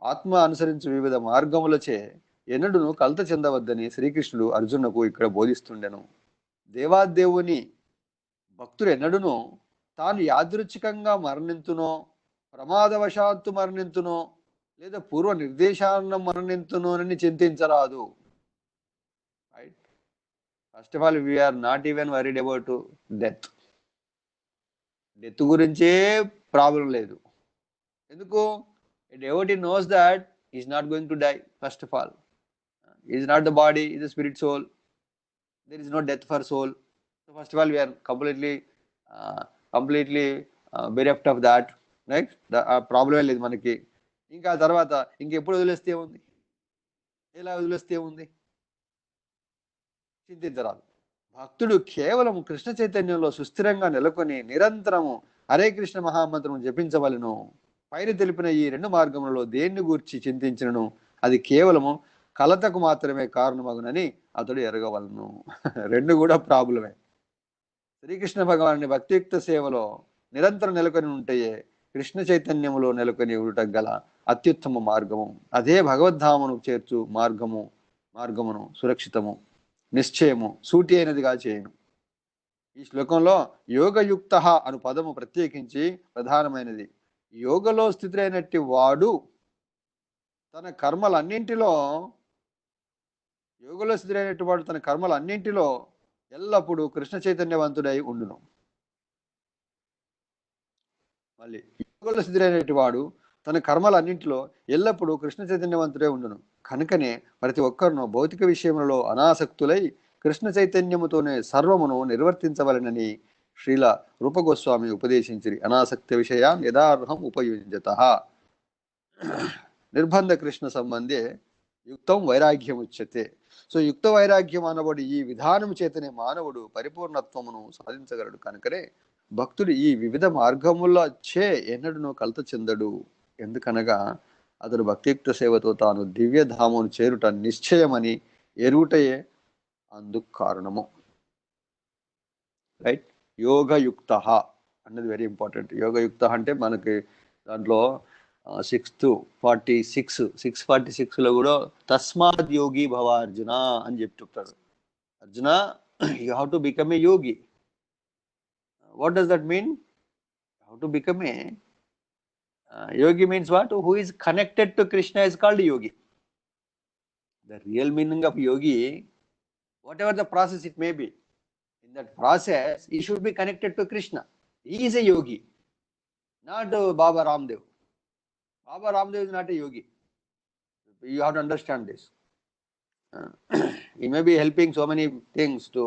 ఆత్మ అనుసరించు వివిధ మార్గములచే ఎన్నడును కలత చెందవద్దని శ్రీకృష్ణుడు అర్జునుకు ఇక్కడ బోధిస్తుండెను. దేవాదేవుని భక్తుడు ఎన్నడును తాను యాదృచ్ఛికంగా మరణింతునో, ప్రమాదవశాత్తు మరణింతునో, లేదా పూర్వ నిర్దేశాన్న మరణింతునో అని చింతించరాదు. Right? First of all we are not even worried about death. Death గురించే ప్రాబ్లం లేదు. ఎందుకు? devotee knows that he is not going to die. First of all, he is not the body, he is the spirit soul. There is no death for soul. So first of all, we are completely bereft of that, right? The problem లేదు మనకి. ఇంకా తర్వాత ఇంకెప్పుడు వదిలేస్తే ఉంది, ఎలా వదిలేస్తే ఉంది, చింతించరాదు. భక్తుడు కేవలం కృష్ణ చైతన్యంలో సుస్థిరంగా నెలకొని నిరంతరము హరే కృష్ణ మహామంత్రం జపించవలను. పైన తెలిపిన ఈ రెండు మార్గములలో దేన్ని గూర్చి చింతించినను అది కేవలము కలతకు మాత్రమే కారణమగునని అతడు ఎరగవలను. రెండు కూడా ప్రాబ్లమే. శ్రీకృష్ణ భగవాన్ని భక్తియుక్త సేవలో నిరంతరం నెలకొని ఉంటేయే కృష్ణ చైతన్యములో నెలకొని ఉండటం గల అత్యుత్తమ మార్గము. అదే భగవద్ధామను చేర్చు మార్గమును సురక్షితము, నిశ్చయము, సూటి అయినదిగా చేయను. ఈ శ్లోకంలో యోగయుక్త అను పదము ప్రత్యేకించి ప్రధానమైనది. యోగలో స్థితులైనట్టి వాడు తన కర్మలన్నింటిలో ఎల్లప్పుడూ కృష్ణ చైతన్యవంతుడై ఉండును. మళ్ళీ యోగలో స్థితులైనట్టి వాడు తన కర్మలన్నింటిలో ఎల్లప్పుడూ కృష్ణ చైతన్యవంతుడై ఉండును. కనుకనే ప్రతి ఒక్కరును భౌతిక విషయములలో అనాసక్తులై కృష్ణ చైతన్యముతోనే సర్వమును నిర్వర్తించవలనని శ్రీల రూపగోస్వామి ఉపదేశించిరి. అనాసక్తి విషయాన్ యథార్హం ఉపయుజ్యతః నిర్బంధ కృష్ణ సంబంధే యుక్తం వైరాగ్యం ఉచ్యతే. సో యుక్త వైరాగ్యం అనబడి ఈ విధానం చేతనే మానవుడు పరిపూర్ణత్వమును సాధించగలడు. కనుకనే భక్తుడు ఈ వివిధ మార్గముల చే ఎన్నడూ కలత చెందడు. ఎందుకనగా అతడు భక్తియుక్త సేవతో తాను దివ్యధామను చేరుట నిశ్చయమని ఎరుటయే అందుకు కారణము. రైట్. యోగయుక్త అన్నది వెరీ ఇంపార్టెంట్. యోగయుక్త అంటే మనకి దాంట్లో 646లో కూడా తస్మాత్ యోగి భవ అర్జున అని చెప్తాడు. Arjuna, you have to become a Yogi. What does that mean? How to become a yogi means what? Who is connected to Krishna is called yogi. The real meaning of yogi, whatever the process it may be, in that process he should be connected to Krishna. He is a yogi, not Baba Ramdev. Baba Ramdev is not a yogi. You have to understand this. He may be helping so many things to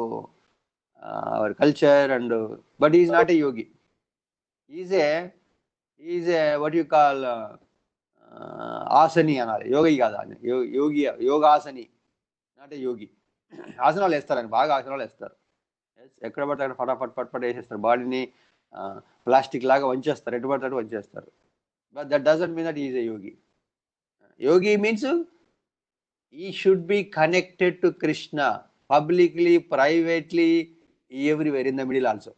our culture, but he is not a yogi. He is a what you call ఆసని అనాలి. యోగి కాదు, యోగి యోగాసని, not a యోగి. ఆసనాలు వేస్తారని, బాగా ఆసనాలు వేస్తారు. ఎక్కడ పడితే అక్కడ ఫటాఫట్ పట్పట్ వేసేస్తారు. బాడీని ప్లాస్టిక్ లాగా వంచేస్తారు, ఎటు పడితే అటు వంచేస్తారు. But that doesn't mean that is a yogi. Yogi means he should be connected to Krishna publicly, privately, everywhere, in the middle also.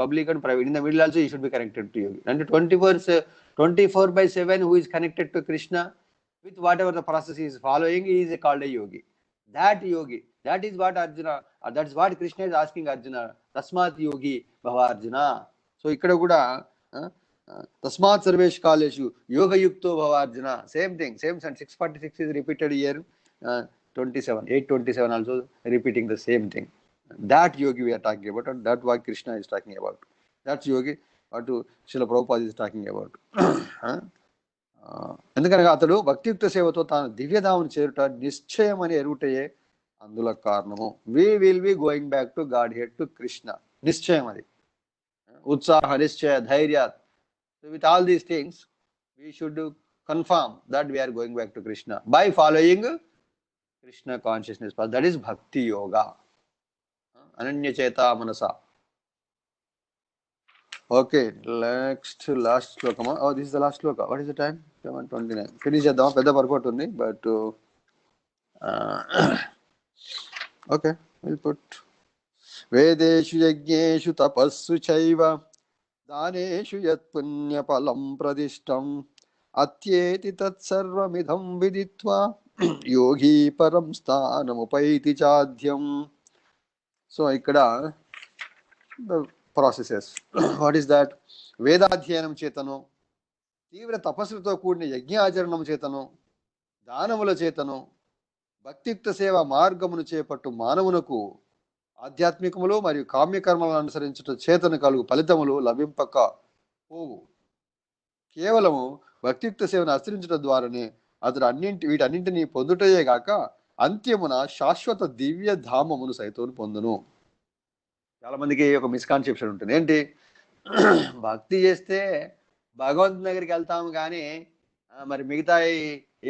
Public and private, in the middle also he should be connected to yogi. And 24/7 who is connected to Krishna with whatever the process he is following, he is called a yogi. That yogi, that is what Arjuna, that is what Krishna is asking Arjuna, tasmat yogi bhava Arjuna. So ikkada kuda tasmat sarvesh kaleshu yoga yukto bhava Arjuna, same thing, same sentence. 646 is repeated here. 827 also repeating the same thing. That yogi we are talking about, and that what Krishna is talking about. That's yogi what Srila Prabhupada is talking about. ఎందుకనగా అతడు భక్తియుక్త సేవతో తాను దివ్యధామను చేరుట నిశ్చయమని ఎరుటయే అందుల కారణము. We will be going back to Godhead, to Krishna. నిశ్చయం అది. ఉత్సాహ, నిశ్చయ, ధైర్య. With all these things we should confirm that we are going back to Krishna by following Krishna consciousness path. That is bhakti yoga. Ananya cheta manasa. Okay, last slokama. Oh, this is the last sloka. What is the time? 7:29. Finish చేద్దాం, పెద్ద పర్పట్ ఉంది, but okay, will put వేదేషు యజ్ఞేషు తపస్సు చైవ దానేషు యత్ పుణ్యఫలం ప్రదిష్టం అత్యేతి తత్సర్వమిదం విదిత్వా యోగి పరం స్థానముపైతి చాధ్యం. సో ఇక్కడ ప్రాసెసెస్. What is that? వేదాధ్యయనం చేతను, తీవ్ర తపస్సులతో కూడిన యజ్ఞాచరణం చేతను, దానముల చేతను, భక్తియుక్త సేవ మార్గమును చేపట్టు మానవునకు ఆధ్యాత్మికములు మరియు కామ్యకర్మలను అనుసరించుట చేతను కలుగు ఫలితములు లభింపక పోవు. కేవలము భక్తియుక్త సేవను ఆచరించడం ద్వారానే అతడు వీటన్నింటినీ పొందుటయే గాక అంత్యమున శాశ్వత దివ్య ధామమును సైతం పొందును. చాలా మందికి ఒక మిస్కాన్సెప్షన్ ఉంటుంది. ఏంటి? భక్తి చేస్తే భగవంతుని దగ్గరికి వెళ్తాము కానీ మరి మిగతా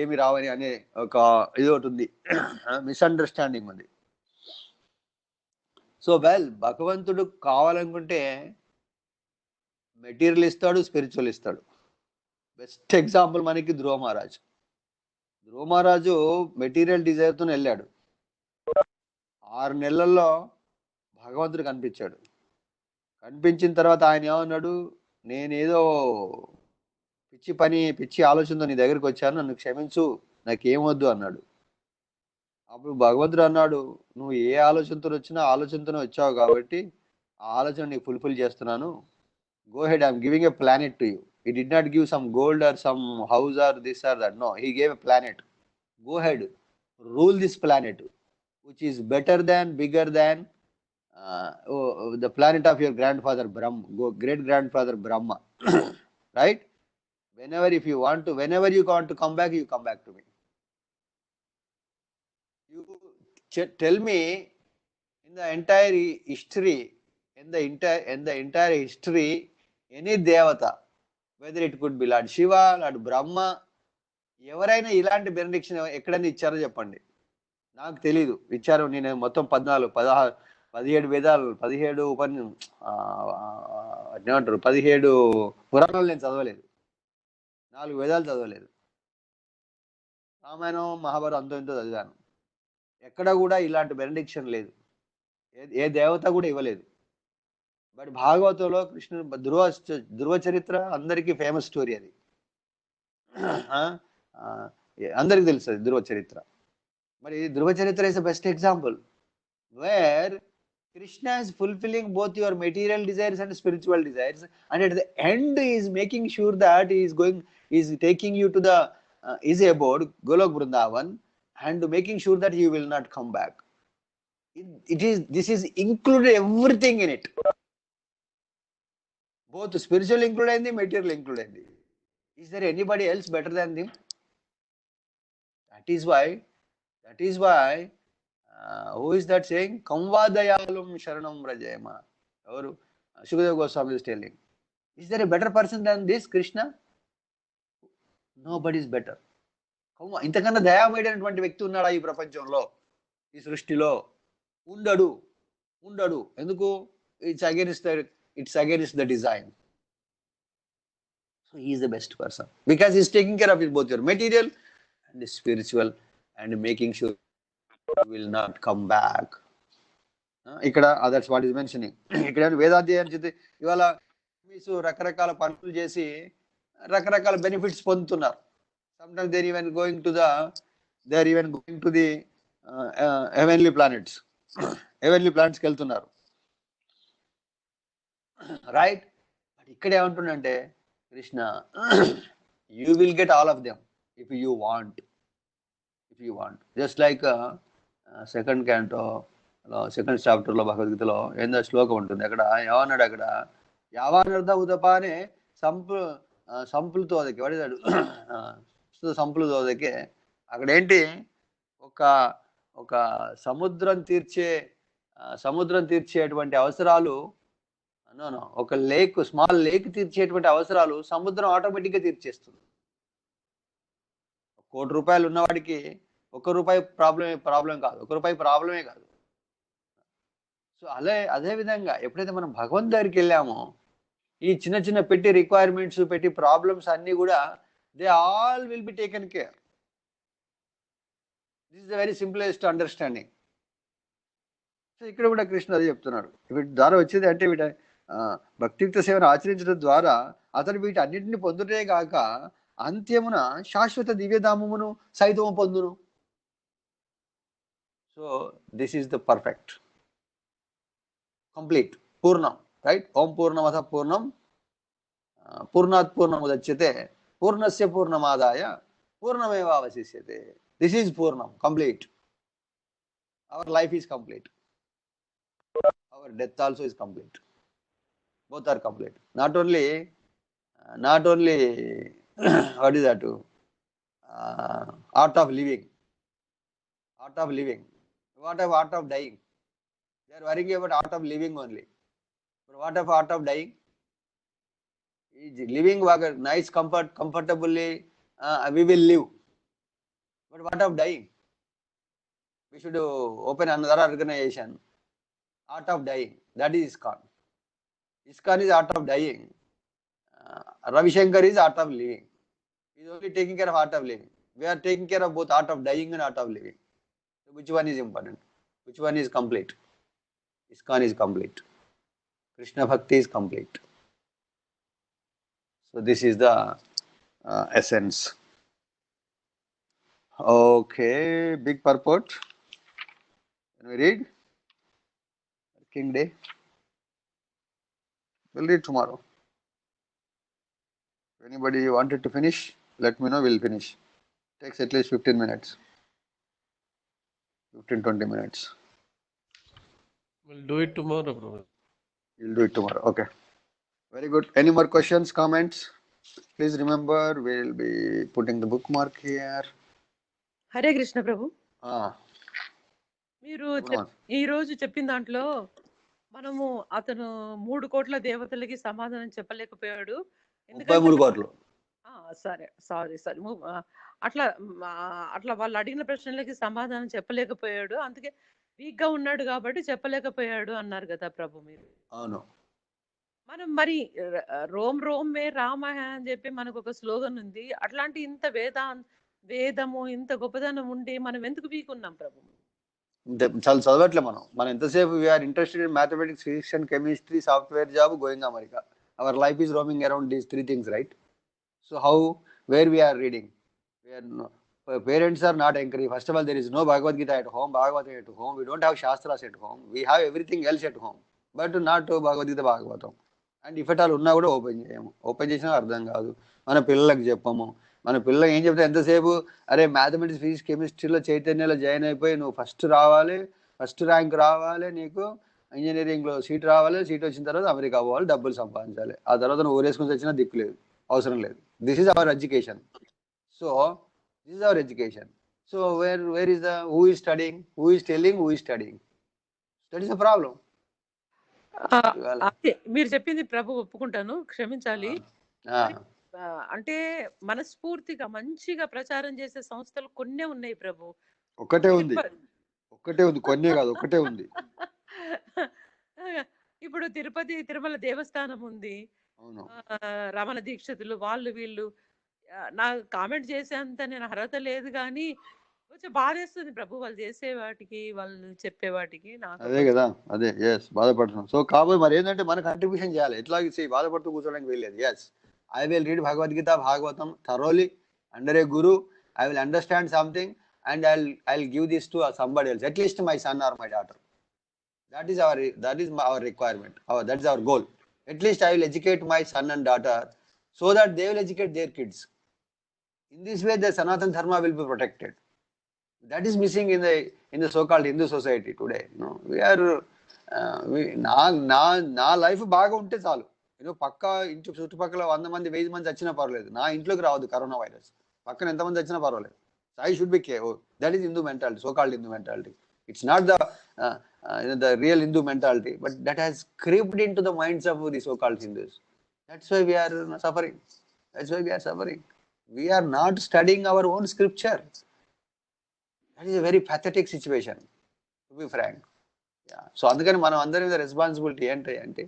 ఏమి రావని అనే ఒక ఇది ఒకటి ఉంది, మిస్అండర్స్టాండింగ్ ఉంది. సో భగవంతుడు కావాలనుకుంటే మెటీరియల్ ఇస్తాడు, స్పిరిచువల్ ఇస్తాడు. బెస్ట్ ఎగ్జాంపుల్ మనకి ధ్రువ మహారాజు మెటీరియల్ డిజైర్తో వెళ్ళాడు. 6 నెలల్లో భగవంతుడు కనిపించాడు. కనిపించిన తర్వాత ఆయన ఏమన్నాడు? నేనేదో పిచ్చి ఆలోచనతో నీ దగ్గరికి వచ్చాను, నన్ను క్షమించు, నాకేమొద్దు అన్నాడు. అప్పుడు భగవంతుడు అన్నాడు, నువ్వు ఏ ఆలోచనతో వచ్చినా ఆలోచనతోనే వచ్చావు కాబట్టి ఆ ఆలోచన నీకు ఫుల్ఫిల్ చేస్తున్నాను. Go ahead, I'm giving a planet to you. He did not give some gold or some house or this or that. No, he gave a planet. Go ahead, rule this planet, which is better than, bigger than the planet of your grandfather Brahma, great grandfather Brahma. Right? Whenever you want to come back, you come back to me. You tell me in the entire history, any devata, whether it could be Lord Shiva, Lord Brahma, ఎవరైనా ఇలాంటి benediction ఎక్కడైనా ఇచ్చారో చెప్పండి. నాకు తెలీదు, ఇచ్చారు. నేను మొత్తం 17 వేదాలు, 17 ఏమంటారు, 17 పురాణాలు నేను చదవలేదు, 4 వేదాలు చదవలేదు. రామాయణం మహాభారతం అంతో ఇంతో చదివాను. ఎక్కడ కూడా ఇలాంటి బెనడిక్షన్ లేదు, ఏ దేవత కూడా ఇవ్వలేదు. బట్ భాగవతంలో కృష్ణుడు ధ్రువ చరిత్ర అందరికీ ఫేమస్ స్టోరీ అది. అందరికి తెలుసు అది ధ్రువ చరిత్ర. మరి ధ్రువ చరిత్ర is the best example wear Krishna is fulfilling both your material desires and spiritual desires, and at the end he is making sure that he is taking you to the his abode Golok Vrindavan, and making sure that you will not come back. This is included everything in it, both spiritual included and the material included. Is there anybody else better than him? That is why who is that saying? Kamvadayalum sharanam rajayama. Or Shukadeva Goswami is telling. Is there a better person than this Krishna? Nobody is better. ఇంతకన్నా దయామయుడైనటువంటి వ్యక్తి ఉన్నాడా ఈ ప్రపంచంలో, ఈ సృష్టిలో? ఉండడు. ఎందుకు? It's against the design. So he is the best person because he is taking care of both your material and spiritual, and making sure you will not come back. ఇక్కడ that's what is mentioning. ఇక్కడ వేదాధ్యాయం చేస్తే ఇవాళ మీరు రకరకాల పనులు చేసి రకరకాల benefits పొందుతున్నారు. sometimes they are even going to the heavenly planets. heavenly planets కి వెళ్తున్నారు, రైట్? బట్ ఇక్కడ ఏమంటుందంటే Krishna, you will get all of them if you want. Just like second canto, second chapter లో భగవద్గీతలో ఏందో శ్లోకం ఉంటుంది. అక్కడ ఏమన్నాడు, అక్కడ యావానర్థ ఉదపానే సంపులతోదకి వాడిదాడు సంపులతోదకి. అక్కడ ఏంటి, ఒక సముద్రం తీర్చేటువంటి అవసరాలు, ఒక స్మాల్ లేక్ తీర్చేటువంటి అవసరాలు సముద్రం ఆటోమేటిక్గా తీర్చేస్తుంది. ₹1,00,00,000 ఉన్నవాడికి ₹1 ప్రాబ్లమే కాదు, ₹1 ప్రాబ్లమే కాదు. సో అదే విధంగా ఎప్పుడైతే మనం భగవంతు దగ్గరికి వెళ్ళామో, ఈ చిన్న చిన్న పెట్టి రిక్వైర్మెంట్స్, పెట్టి ప్రాబ్లమ్స్ అన్నీ కూడా they all will be taken care. This is the very simplest understanding. So ఇక్కడ కూడా కృష్ణ అదే చెప్తున్నాడు. వీటి ద్వారా వచ్చేది అంటే భక్తియుక్త సేవను ఆచరించడం ద్వారా అతడు వీటి అన్నింటిని పొందుటే గాక అంత్యమున శాశ్వత దివ్యధామమును సైతము పొందును. So this is the perfect, complete, పూర్ణం, రైట్? ఓం పూర్ణమద పూర్ణం పూర్ణాత్ పూర్ణముదచ్యతే పూర్ణస్య పూర్ణమాదాయ పూర్ణమేవావశిష్యతే. దిస్ ఈజ్ పూర్ణం, complete. Our life is complete, our death also is complete. Both are complete. Not only what is that? Art of living. What of art of dying? They are worrying about art of living only. But what of art of dying? Living nice, comfortably, we will live. But what of dying? We should open another organization. Art of dying. That is ISKCON. ISKCON is art of dying. Ravi Shankar is art of living. He is only taking care of art of living. We are taking care of both art of dying and art of living. So which one is important? Which one is complete? ISKCON is complete. Krishna Bhakti is complete. So this is the essence. Okay, big purport. Can we read? King Day. We'll read tomorrow. If anybody wanted to finish, let me know, we'll finish. Takes at least 15 minutes. 15-20 minutes. We'll do it tomorrow, bro. You'll do it tomorrow. Okay. Very good. Any more questions, comments? Please remember, we'll be putting the bookmark here. Hare Krishna Prabhu. Ah. మీరు ఈ రోజు చెప్పిన దాంట్లో మనము అతను 3 కోట్ల దేవతలకి సమాధానం చెప్పలేకపోయాడు. 33 కోట్లు. సరే, సారీ. అట్లా అట్లా వాళ్ళు అడిగిన ప్రశ్నలకి సమాధానం చెప్పలేకపోయాడు. అందుకే వీక్‌గా ఉన్నాడు కాబట్టి చెప్పలేకపోయాడు అన్నారు కదా ప్రభు మీరు. అవును. మనం మరి రోమ్ రోమ్ మే రామ హై అని చెప్పి మనకొక స్లోగన్ ఉంది. అట్లాంటి ఇంత వేదము ఇంత గొప్పదనం ఉండి మనం ఎందుకు వీక్ ఉన్నాం ప్రభు? చాలా చదవట్లే మనం ఎంతసేపు we are interested in mathematics, physics and chemistry, software job, going America. Our life is roaming around these 3 things, right? So where we are reading? Parents are not encouraging. First of all, there is no Bhagavad-Gita at home, Bhagavatam at home. We don't have Shastras at home. We have everything else at home, but not Bhagavad-Gita, Bhagavatam. And if at all ఉన్నా కూడా open చేయము. Open చేసినా అర్థం కాదు. మన పిల్లలకు చెప్పము. మన పిల్లలు ఏం చెప్తే ఎంతసేపు అరే మ్యాథమెటిక్స్, ఫిజిక్స్, కెమిస్ట్రీలో చైతన్యలో జాయిన్ అయిపోయి నువ్వు ఫస్ట్ రావాలి, ఫస్ట్ ర్యాంక్ రావాలి, నీకు ఇంజనీరింగ్లో సీట్ రావాలి, సీట్ వచ్చిన తర్వాత అమెరికా పోవాలి, డబ్బులు సంపాదించాలి, ఆ తర్వాత నువ్వు ఊరేసుకుని వచ్చినా దిక్కు లేదు, అవసరం లేదు. This is our education. So this is our education. So where is who is studying, who is telling, who is studying? That is the problem. అదే మీరు చెప్పింది ప్రభు, ఒప్పుకుంటాను, క్షమించాలి. అంటే మనస్ఫూర్తిగా మంచిగా ప్రచారం చేసే సంస్థలు కొన్నే ఉన్నాయి ప్రభు. ఒకటే ఉంది, కొన్నే కాదు, ఒకటే ఉంది. ఇప్పుడు తిరుపతి తిరుమల దేవస్థానం ఉంది, రమణ దీక్షితులు, వాళ్ళు వీళ్ళు. నాకు కామెంట్ చేసేంత నేను అర్హత లేదు, కానీ కొంచెం బాధేస్తుంది ప్రభు వాళ్ళు చేసే వాటికి, వాళ్ళు చెప్పే వాటికి. నాకు అదే కదా, అదే ఎస్ బాధపడుతున్నాం. సో కాబట్టి మరి ఏంటంటే మన కంట్రిబ్యూషన్ చేయాలి. ఎట్లా బాధపడుతూ కూర్చోడానికి వెళ్ళలేదు. Yes, I will read Bhagavad Gita, Bhagavatam thoroughly under a guru. I will understand something and I'll give this to somebody else, at least my son or my daughter. That is our requirement. That is our goal. At least I will educate my son and daughter so that they will educate their kids. In this way, the Sanatana Dharma will be protected. That is missing in the so-called Hindu society today. We are నా life బాగా ఉంటే చాలు. పక్క ఇంటి చుట్టుపక్కల 100 మంది 1000 మంది వచ్చినా పర్వాలేదు, నా ఇంట్లోకి రావద్దు కరోనా వైరస్. పక్కన ఎంతమంది వచ్చినా పర్వాలేదు. I should be care. That is Hindu mentality, so-called Hindu mentality. It's not the real Hindu mentality, but that has crept into the minds of the so-called Hindus. That's why we are suffering. We are not studying our own scripture. That is a very pathetic situation, to be frank. Yeah. So అందుకని మనం అందరం responsibility ఏంటంటే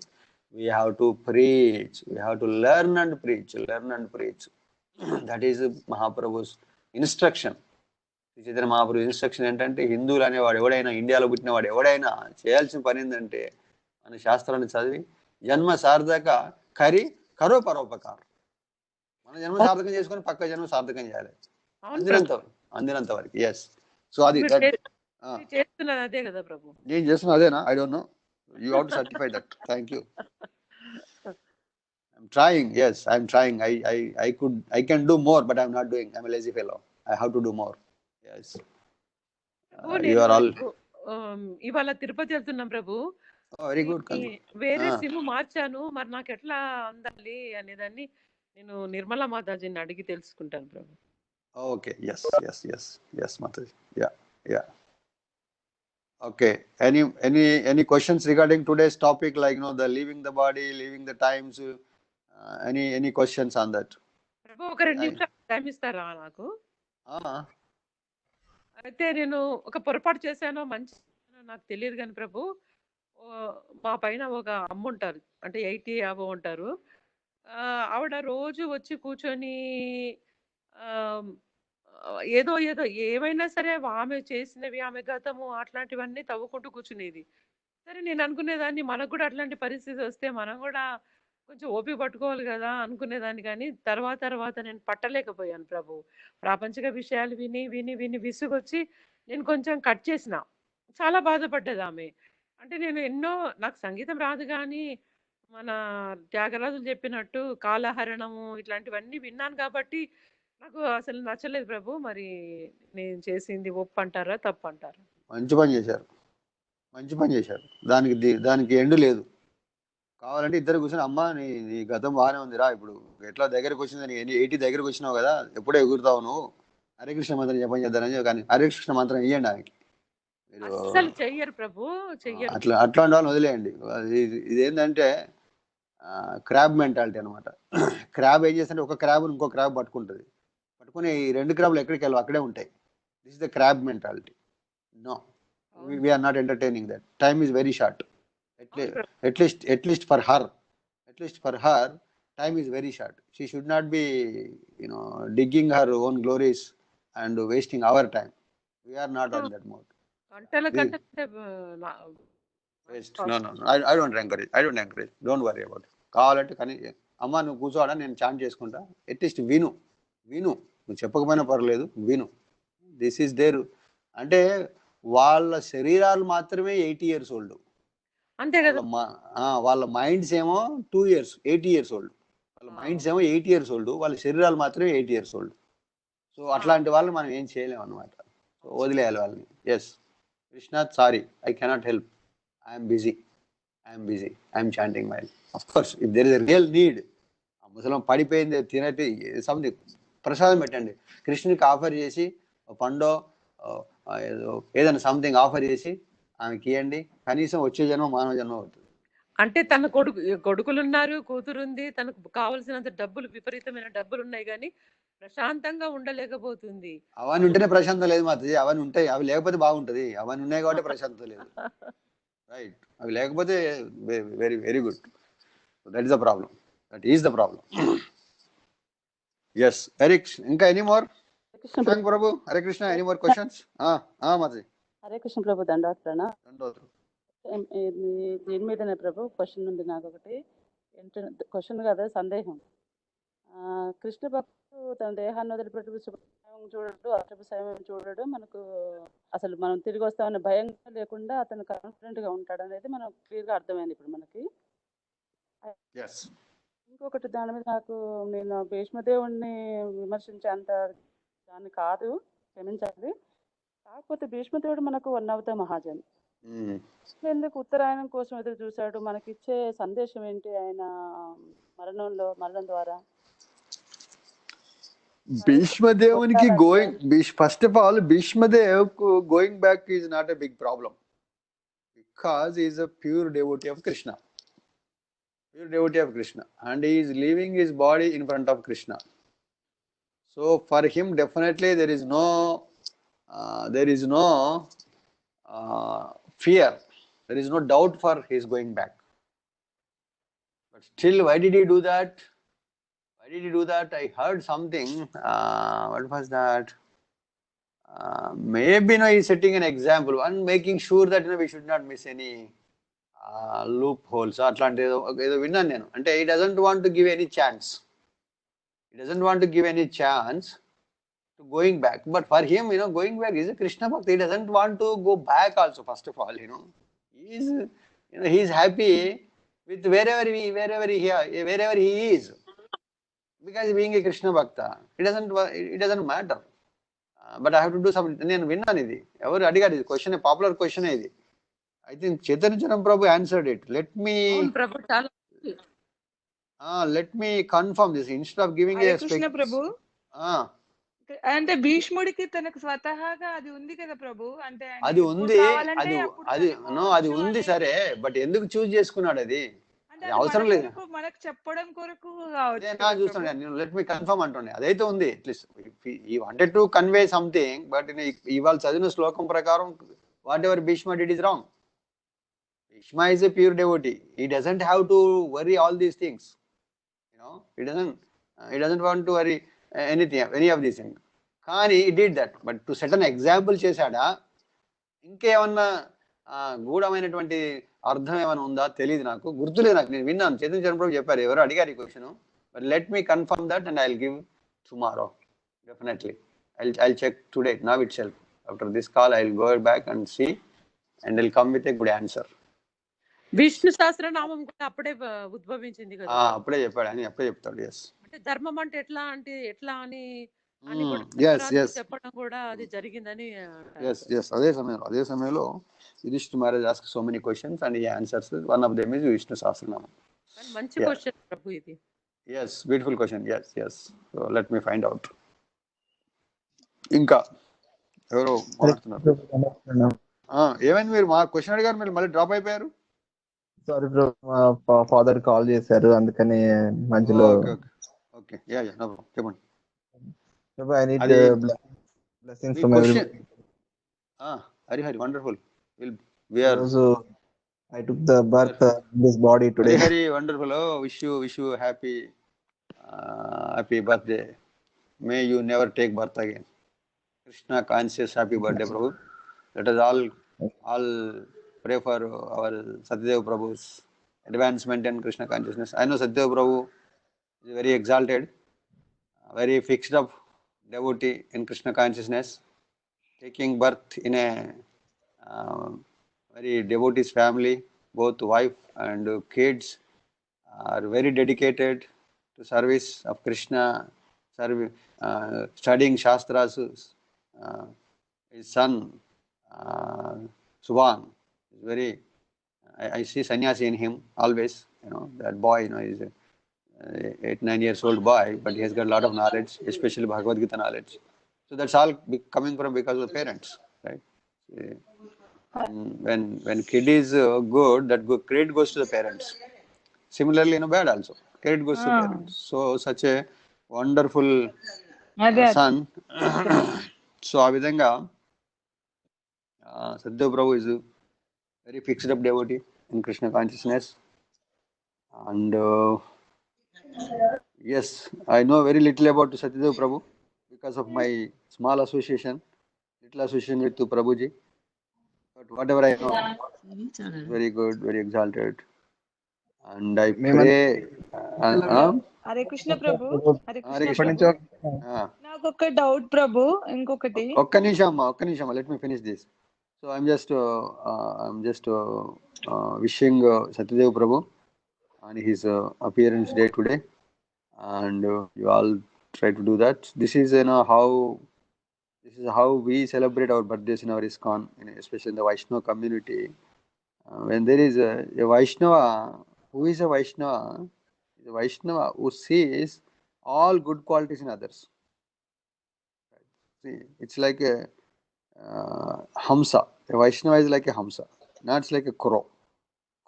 we have to preach, we have to learn and preach. That is Mahaprabhu's instruction. Chaitanya Mahaprabhu instruction ఏంటంటే హిందువులు అనేవాడు ఎవడైనా, ఇండియాలో పుట్టినవాడు ఎవడైనా చేయాల్సిన పని ఏంటంటే మన శాస్త్రాన్ని చదివి జన్మ సార్థక కరో పరోపకారం. మన జన్మ సార్థకం చేసుకొని పక్క జన్మ సార్థకం చేయాలి, అందినంత వరకు. ఎస్. సో అది చేస్తున్నది అదే కదా ప్రభు, నేను చేస్తున్నా అదేనా? I don't know, you have to certify that. Thank you. I'm trying. Yes, I'm trying. I can do more, but I'm not doing. I'm a lazy fellow. I have to do more. Yes. You are all. ఇవాళ తిరుపతి వెళ్తున్నాం ప్రభు. Very good. వేరే sim మార్చాను, మరి నాకు ఎట్లా అందాలి అనేదాన్ని నేను నిర్మలా మాతాజీని అడిగి తెలుసుకుంటాను ప్రభు. Okay. Yes mataji. Yeah. Okay. Any questions regarding today's topic, like the leaving the body, leaving the times? Any questions on that? ప్రభు ఒక 2 నిమిషాలు టైం ఇస్తారా నాకు? అయితే నేను ఒక పొరపాటు చేశానో మంచి నాకు తెలియదు కానీ ప్రభు, మా పైన ఒక అమ్మ ఉంటారు, అంటే 80 above ఉంటారు. ఆవిడ రోజు వచ్చి కూర్చొని ఏదో ఏమైనా సరే ఆమె చేసినవి, ఆమె గతము అట్లాంటివన్నీ తవ్వుకుంటూ కూర్చునేది. సరే నేను అనుకునేదాన్ని మనకు కూడా అట్లాంటి పరిస్థితి వస్తే మనం కూడా కొంచెం ఓపిక పట్టుకోవాలి కదా అనుకునేదాన్ని, కానీ తర్వాత నేను పట్టలేకపోయాను ప్రభు. ప్రాపంచిక విషయాలు విని విసుగొచ్చి నేను కొంచెం కట్ చేసిన. చాలా బాధపడ్డది ఆమె. అంటే నేను నాకు సంగీతం రాదు, కానీ మన త్యాగరాజులు చెప్పినట్టు కాలహరణము ఇట్లాంటివన్నీ విన్నాను కాబట్టి నాకు అసలు నచ్చలేదు ప్రభు. మరి నేను చేసింది ఒప్పు అంటారా, తప్పు అంటారా? మంచి పని చేశారు. దానికి ఎండు లేదు. కావాలంటే ఇద్దరు కూర్చొని, అమ్మ నీ గతం బాగానే ఉందిరా, ఇప్పుడు ఎట్లా దగ్గరకు వచ్చింది, 80 దగ్గరకు వచ్చినావు కదా, ఎప్పుడో ఎగురుతావు నువ్వు, హరే కృష్ణ మంత్రం జపం చేద్దానని. కానీ హరే కృష్ణ మంత్రం ఇవ్వండి ఆమెకి. అసలు చెయ్యరు ప్రభు, చెయ్యరు. అట్లాంటి వాళ్ళని వదిలేయండి. ఇదేంటంటే క్రాబ్ మెంటాలిటీ అనమాట. క్రాబ్ ఏం చేస్తుంటే ఒక క్రాబ్ ఇంకో క్రాబ్ పట్టుకుంటుంది, పట్టుకుని ఈ 2 క్రాబ్లు ఎక్కడికి వెళ్ళవు, అక్కడే ఉంటాయి. This is the crab mentality. No, we are not entertaining that. Time is very short. At least for her, time is very short. She should not be, digging her own glories and wasting our time. We are not on that mode. Waste. No. I don't encourage. Don't worry about it. కావాలంటే కానీ అమ్మ నువ్వు కూర్చోడా, నేను chant చేసుకుంటా, at least విను. నువ్వు చెప్పకపోయినా పర్లేదు, విను. This is there. అంటే వాళ్ళ శరీరాలు మాత్రమే 80 years old. అంతే కదా. వాళ్ళ మైండ్స్ ఏమో 2 years, 80 years old. వాళ్ళ మైండ్స్ ఏమో 80 years old, వాళ్ళ శరీరాలు మాత్రమే 80 years old. సో అట్లాంటి వాళ్ళు మనం ఏం చేయలేము అనమాట. సో వదిలేయాలి వాళ్ళని. Yes Krishna, sorry, I cannot help, I'm busy, I'm chanting mile. Of course if there is a real need, ఆ ముసలం పడిపోయింది తినట్టు సంథింగ్, ప్రసాదం పెట్టండి. కృష్ణునికి ఆఫర్ చేసి పండో ఏదైనా సంథింగ్ ఆఫర్ చేసి ఆమెకి ఇవ్వండి, కనీసం వచ్చే జన్మ మానవ జన్మ అవుతుంది. అంటే తన కొడుకులు ఉన్నారు, కూతురుంది, తనకు కావలసినంత డబ్బులు, విపరీతమైన డబ్బులు ఉన్నాయి, కానీ ప్రశాంతంగా ఉండలేకపోతుంది. అవన్నీ ఉంటేనే ప్రశాంతం లేదు మాత్రం. అవన్నీ ఉంటాయి, అవి లేకపోతే బాగుంటది. అవన్నీ ఉన్నాయి కాబట్టి ప్రశాంతం లేదు. రైట్, అవి లేకపోతే very very good. That is the problem. Yes Eric, ఇంకా any more? Prabhu Hare Krishna. Any more questions? మాది హరే కృష్ణ ప్రభు, దండోత్రణ. దీని మీదనే ప్రభు క్వశ్చన్ ఉంది నాకు ఒకటి. క్వశ్చన్ కాదు, సందేహం. కృష్ణ భక్తుడు తన దేహాన్ని వదిలిపెట్టి శుభం చూడడు, అశుభ సమయం చూడడు, మనకు అసలు మనం తిరిగి వస్తామనే భయం లేకుండా అతను కాన్ఫిడెంట్ గా ఉంటాడు అనేది మనం క్లియర్ గా అర్థమైంది ఇప్పుడు మనకి. ఇంకొకటి దాని మీద నాకు, నేను భీష్మదేవుణ్ణి విమర్శించేంత దాన్ని కాదు, క్షమించాలి. కాకపోతే భీష్మదేవుడు మనకు వన్నవత మహాజన్, ఎందుకు ఉత్తరాయణం కోసం ఎదురు చూశాడు? మనకిచ్చే సందేశం ఏంటి ఆయన మరణం ద్వారా? భీష్మదేవునికి first of all, Bhishmadev going back is not a big problem, because is a pure devotee of Krishna, and he is leaving his body in front of Krishna. So for him definitely there is no fear, there is no doubt for his going back. But still, why did he do that? I heard something. What was that? Maybe he's setting an example and making sure that we should not miss any loop holes అట్లాంటి ఏదో విన్నాను నేను. అంటే he doesn't want to give any chance to going back. But for him, going back is a Krishna Bhakti. He doesn't want to go back also, first of all. He's happy with wherever he is, because being a Krishna Bhakta, it doesn't matter. But I have to do something. నేను విన్నాను ఇది, ఎవరు అడిగారు ఇది question, popular question ఇది. I think Chaitanya Prabhu answered it. Let me confirm this instead of giving a Krishna Prabhu. అంటే భీష్ముడికి తనకు స్వతహాగా అది ఉంది కదా ప్రభు, అంటే అది ఉంది సరే, బట్ ఎందుకు చూస్ చేసుకున్నాడు? అది అవసరం లేదు, మనకు చెప్పడం కొరకు చూస్తాను. లెట్ మీ కన్ఫర్మ్ అంటుండే, అదైతే ఉంది. At least he wanted to convey something, but ఇవాళ చదివిన శ్లోకం ప్రకారం whatever Bhishma did is wrong. Bhishma is a pure devotee. He doesn't have to worry all these things. He doesn't want to worry any of these things. కానీ he did that. But to set an example చేశాడా, ఇంకేమన్నా గూఢమైనటువంటి అర్థం ఏమైనా ఉందా తెలియదు, నాకు గుర్తులేదు. నేను విన్నాను, చైతన్య ప్రభు చెప్పారు, ఎవరో అడిగారు ఈ question. But let me confirm that and I will give tomorrow. Definitely I'll check today, now itself. After this call I will go back and see and I'll come with a good answer. Vishnu Sahasranamam కూడా అప్పుడే ఉద్భవించింది కదా? అప్పుడే చెప్పాడు, అని అప్పుడే చెప్తాడు. Yes, అంటే ధర్మం అంటే ఎట్లా అని చెప్పడం కూడా అది జరిగిందని. అదే సమయంలో Yudhishthira Maharaj asked so many questions and he answers. One of them is Vishnu Sahasranamam. మంచి క్వశ్చన్ ప్రభు ఇది. Yes, beautiful question. Yes. So let me find out. ఇంకా ఎవరో మాట్లాడుతున్నారు. ఏమైంది, మీరు మా క్వశ్చన్ అడిగారు, మీరు మళ్ళీ డ్రాప్ అయిపోయారు? సారీ బ్రో, మా ఫాదర్ కాల్ చేశారు, అందుకని మధ్యలో. Okay okay okay, yeah yeah, no problem, చెప్పండి. ఐ నీడ్ అది బ్లెస్సింగ్స్ మీ from question. Everybody. Hari Hari, wonderful. We are ఈరోజు I took the birth this body Hari today. Hari, wonderful. Wish you happy birthday. May you never take birth again. Krishna conscious happy birthday, Prabhu. Let us all pray for our Satyadev Prabhu's advancement in Krishna consciousness. I know Satyadev Prabhu is very exalted, very fixed up devotee in Krishna consciousness, taking birth in a very devotee's family. Both wife and kids are very dedicated to service of Krishna, studying Shastras. His son, Subhan, is very. I see sannyasi in him always. That boy. He's a 8-9 years old boy, but he has got a lot of knowledge, especially Bhavadgita knowledge. So that's all coming from because of the parents, right? When kid is good, that credit goes to the parents. Similarly, bad also. Credit goes to parents. So such a wonderful son. So ఆ విధంగా Satyadev Prabhu is a very fixed up devotee in Krishna consciousness. And yes, I know very little about Satyadev Prabhu because of my small association, little association with Prabhuji. But whatever I know, very good, very exalted. And I pray. Hare Krishna Prabhu, Hare Hare Krishna Krishna. ప్రభు. నాకు ఒక doubt ప్రభు, ఇంకొకటి. ఒక్క నిమిషం, let me finish this. So I'm just wishing Satyadev Prabhu on his appearance day today, and you all try to do that. This is how we celebrate our birthdays in our ISKCON, especially in the Vaishnava community. When there is a Vaishnava, who is a Vaishnava? The Vaishnava who sees all good qualities in others. See, it's like a Hamsa. A Vaishnava is like a Hamsa, not like a crow.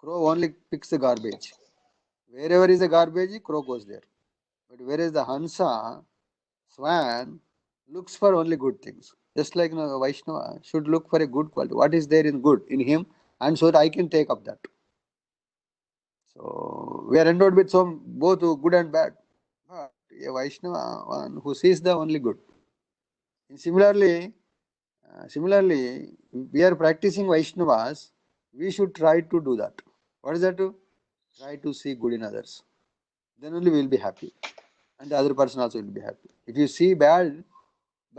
Crow only picks the garbage. Wherever is the garbage, crow goes there. But whereas the Hansa, swan, looks for only good things. Just like a Vaishnava should look for a good quality. What is there in good in him, and so that I can take up that. So we are endowed with some both good and bad. But a Vaishnava, one who sees the only good. And similarly, we are practicing Vaishnavas. We should try to do that. What is that? Try to see good in others. Then only we will be happy, and the other person also will be happy. If you see bad,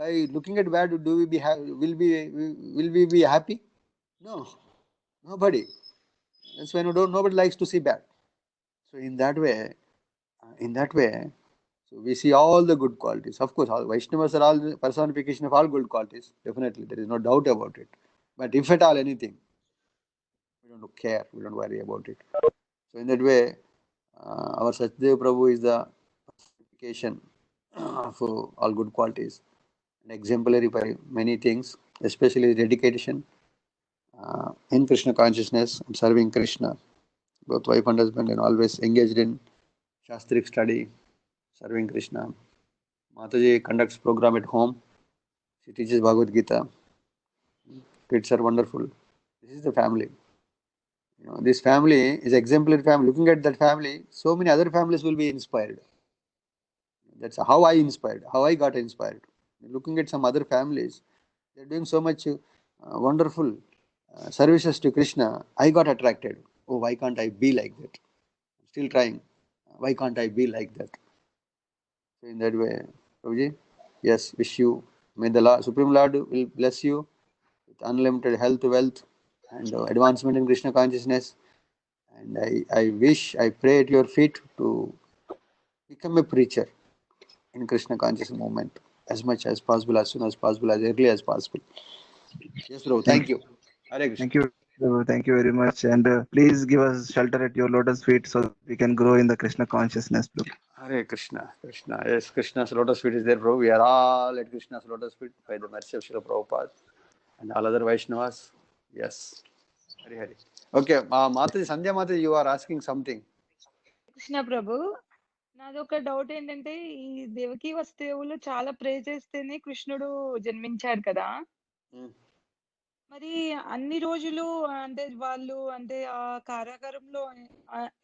by looking at bad, will we be happy? No, nobody. That's why nobody likes to see bad. So in that way, so we see all the good qualities. Of course, all Vaishnavas are all the personification of all good qualities. Definitely, there is no doubt about it. But if at all anything, we don't care. We don't worry about it. So in that way, our Satyadev Prabhu is the personification of all good qualities and exemplary by many things, especially dedication in Krishna consciousness and serving Krishna. Both wife and husband and always engaged in Shastric study, serving Krishna. Mataji conducts program at home. She teaches Bhavadgita. Kids are wonderful. This is the family. This family is exemplary family. Looking at that family, so many other families will be inspired. That's how I got inspired. Looking at some other families, they're doing so much wonderful services to Krishna. I got attracted. Oh, why can't I be like that? I'm still trying. Why can't I be like that? So in that way, Prabhuji, yes, wish you, may the Supreme Lord will bless you with unlimited health, wealth, and advancement in Krishna consciousness. And I pray at your feet to become a preacher in Krishna consciousness movement as much as possible, as soon as possible, as early as possible. Yes, Prabhu. Thank you. Hare Krishna. Thank you very much, and please give us shelter at your lotus feet so we can grow in the Krishna consciousness, Prabhu. Hare Krishna. Krishna. Yes, Krishna's lotus feet is there, Prabhu. We are all at Krishna's lotus feet by the mercy of Srila Prabhupada and all other Vaishnavas. Yes. Hari Hari. Okay, mataji Sandhya mataji, you are asking something. Krishna prabhu, నాదొక doubt ఏంటంటే, ఈ దేవకి వసుదేవులు చాలా ప్రే చేస్తేనే కృష్ణుడు జన్మించాడు కదా. మరి అన్ని రోజులు అంటే వాళ్ళు అంటే ఆ కారాగారంలో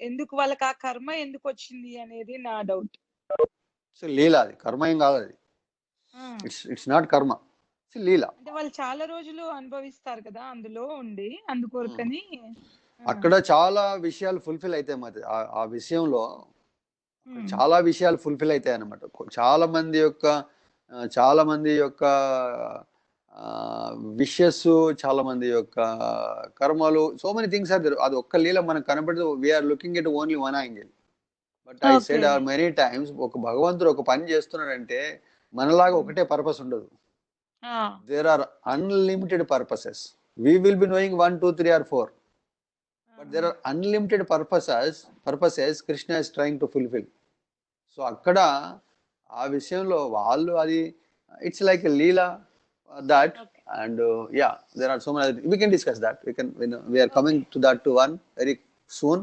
ఎందుకు వాళ్ళకి ఆ కర్మ ఎందుకు వచ్చింది అనేది నా డౌట్. సో లీల, అది కర్మ ఏం కాదు, అది ఇట్స్ నాట్ కర్మ, లీల. అంటే వాళ్ళు చాలా రోజులు అనుభవిస్తారు కదా అందులో ఉండి, అందుకొరకని అక్కడ చాలా విషయాలు ఫుల్ఫిల్ అవుతాయి మరి ఆ విషయంలో. చాలా విషయాలు ఫుల్ఫిల్ అవుతాయి అన్నమాట. చాలా మంది యొక్క విషెస్, చాలా మంది యొక్క కర్మలు, so many things are there. అది ఒక్క లీల మనకు కనబడదు. We are looking at only one angle. But I said many times, ఒక భగవంతుడు ఒక పని చేస్తున్నాడంటే మనలాగా ఒకటే పర్పస్ ఉండదు. There are unlimited purposes. We will be knowing 1, 2, 3 or 4, but there are unlimited purposes Krishna is trying to fulfill. So అక్కడ ఆ విషయంలో వాళ్ళు అది it's like Leela that, and yeah, there are so many. We can discuss that. We are coming to that to one very soon.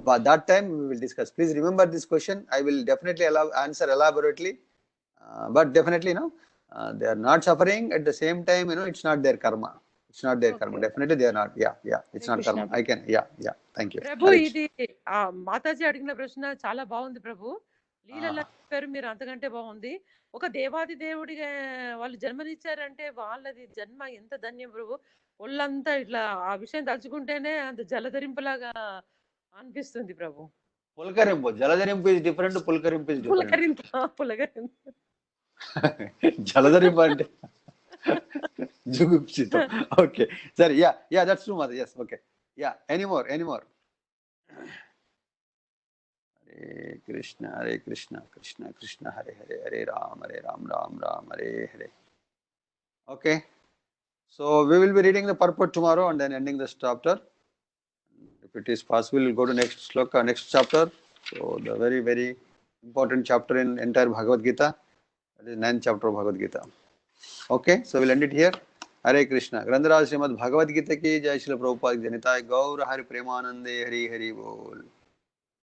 But that time we will discuss. Please remember this question. I will definitely answer elaborately. But definitely, they are not suffering. At the same time, it's not their karma. It's not their karma. Definitely they are not. Yeah. It's not karma. I can. Yeah. Thank you. ప్రభు, ఇది మాతాజీ అడిగిన ప్రశ్న చాలా బాగుంది ప్రభు. లీలలా చెప్పారు మీరు, అంతకంటే బాగుంది. ఒక దేవాది దేవుడిగా వాళ్ళు జన్మనిచ్చారంటే వాళ్ళది జన్మ ఎంత ధన్యం ప్రభు. ఒళ్ళంతా ఇట్లా ఆ విషయం తలుచుకుంటేనే అంత జలధరింపులాగా అనిపిస్తుంది ప్రభు. పులకరింపు, జలధరింపు is different, పులకరింపు is different. పులకరింపు జలధరింపు అంటే జుగుప్సితం. ఓకే సరే, yeah that's true mother. yes, okay, yeah, any more. Hare Krishna Krishna Krishna Hare Hare, Hare Rama Rama Rama Hare Hare. Okay, so we will be reading the purport tomorrow and then ending this chapter. If it is possible, we'll go to next sloka, next chapter. So the very, very important chapter in entire Bhagavad Gita, that is 9th chapter of Bhagavad Gita. Okay, so we'll end it here. Hare Krishna. Granthiraj Srimad Bhagavad Gita ki Jai Srila Prabhupada Janitaya Gaur Hari Premanande Hari Hari Bol.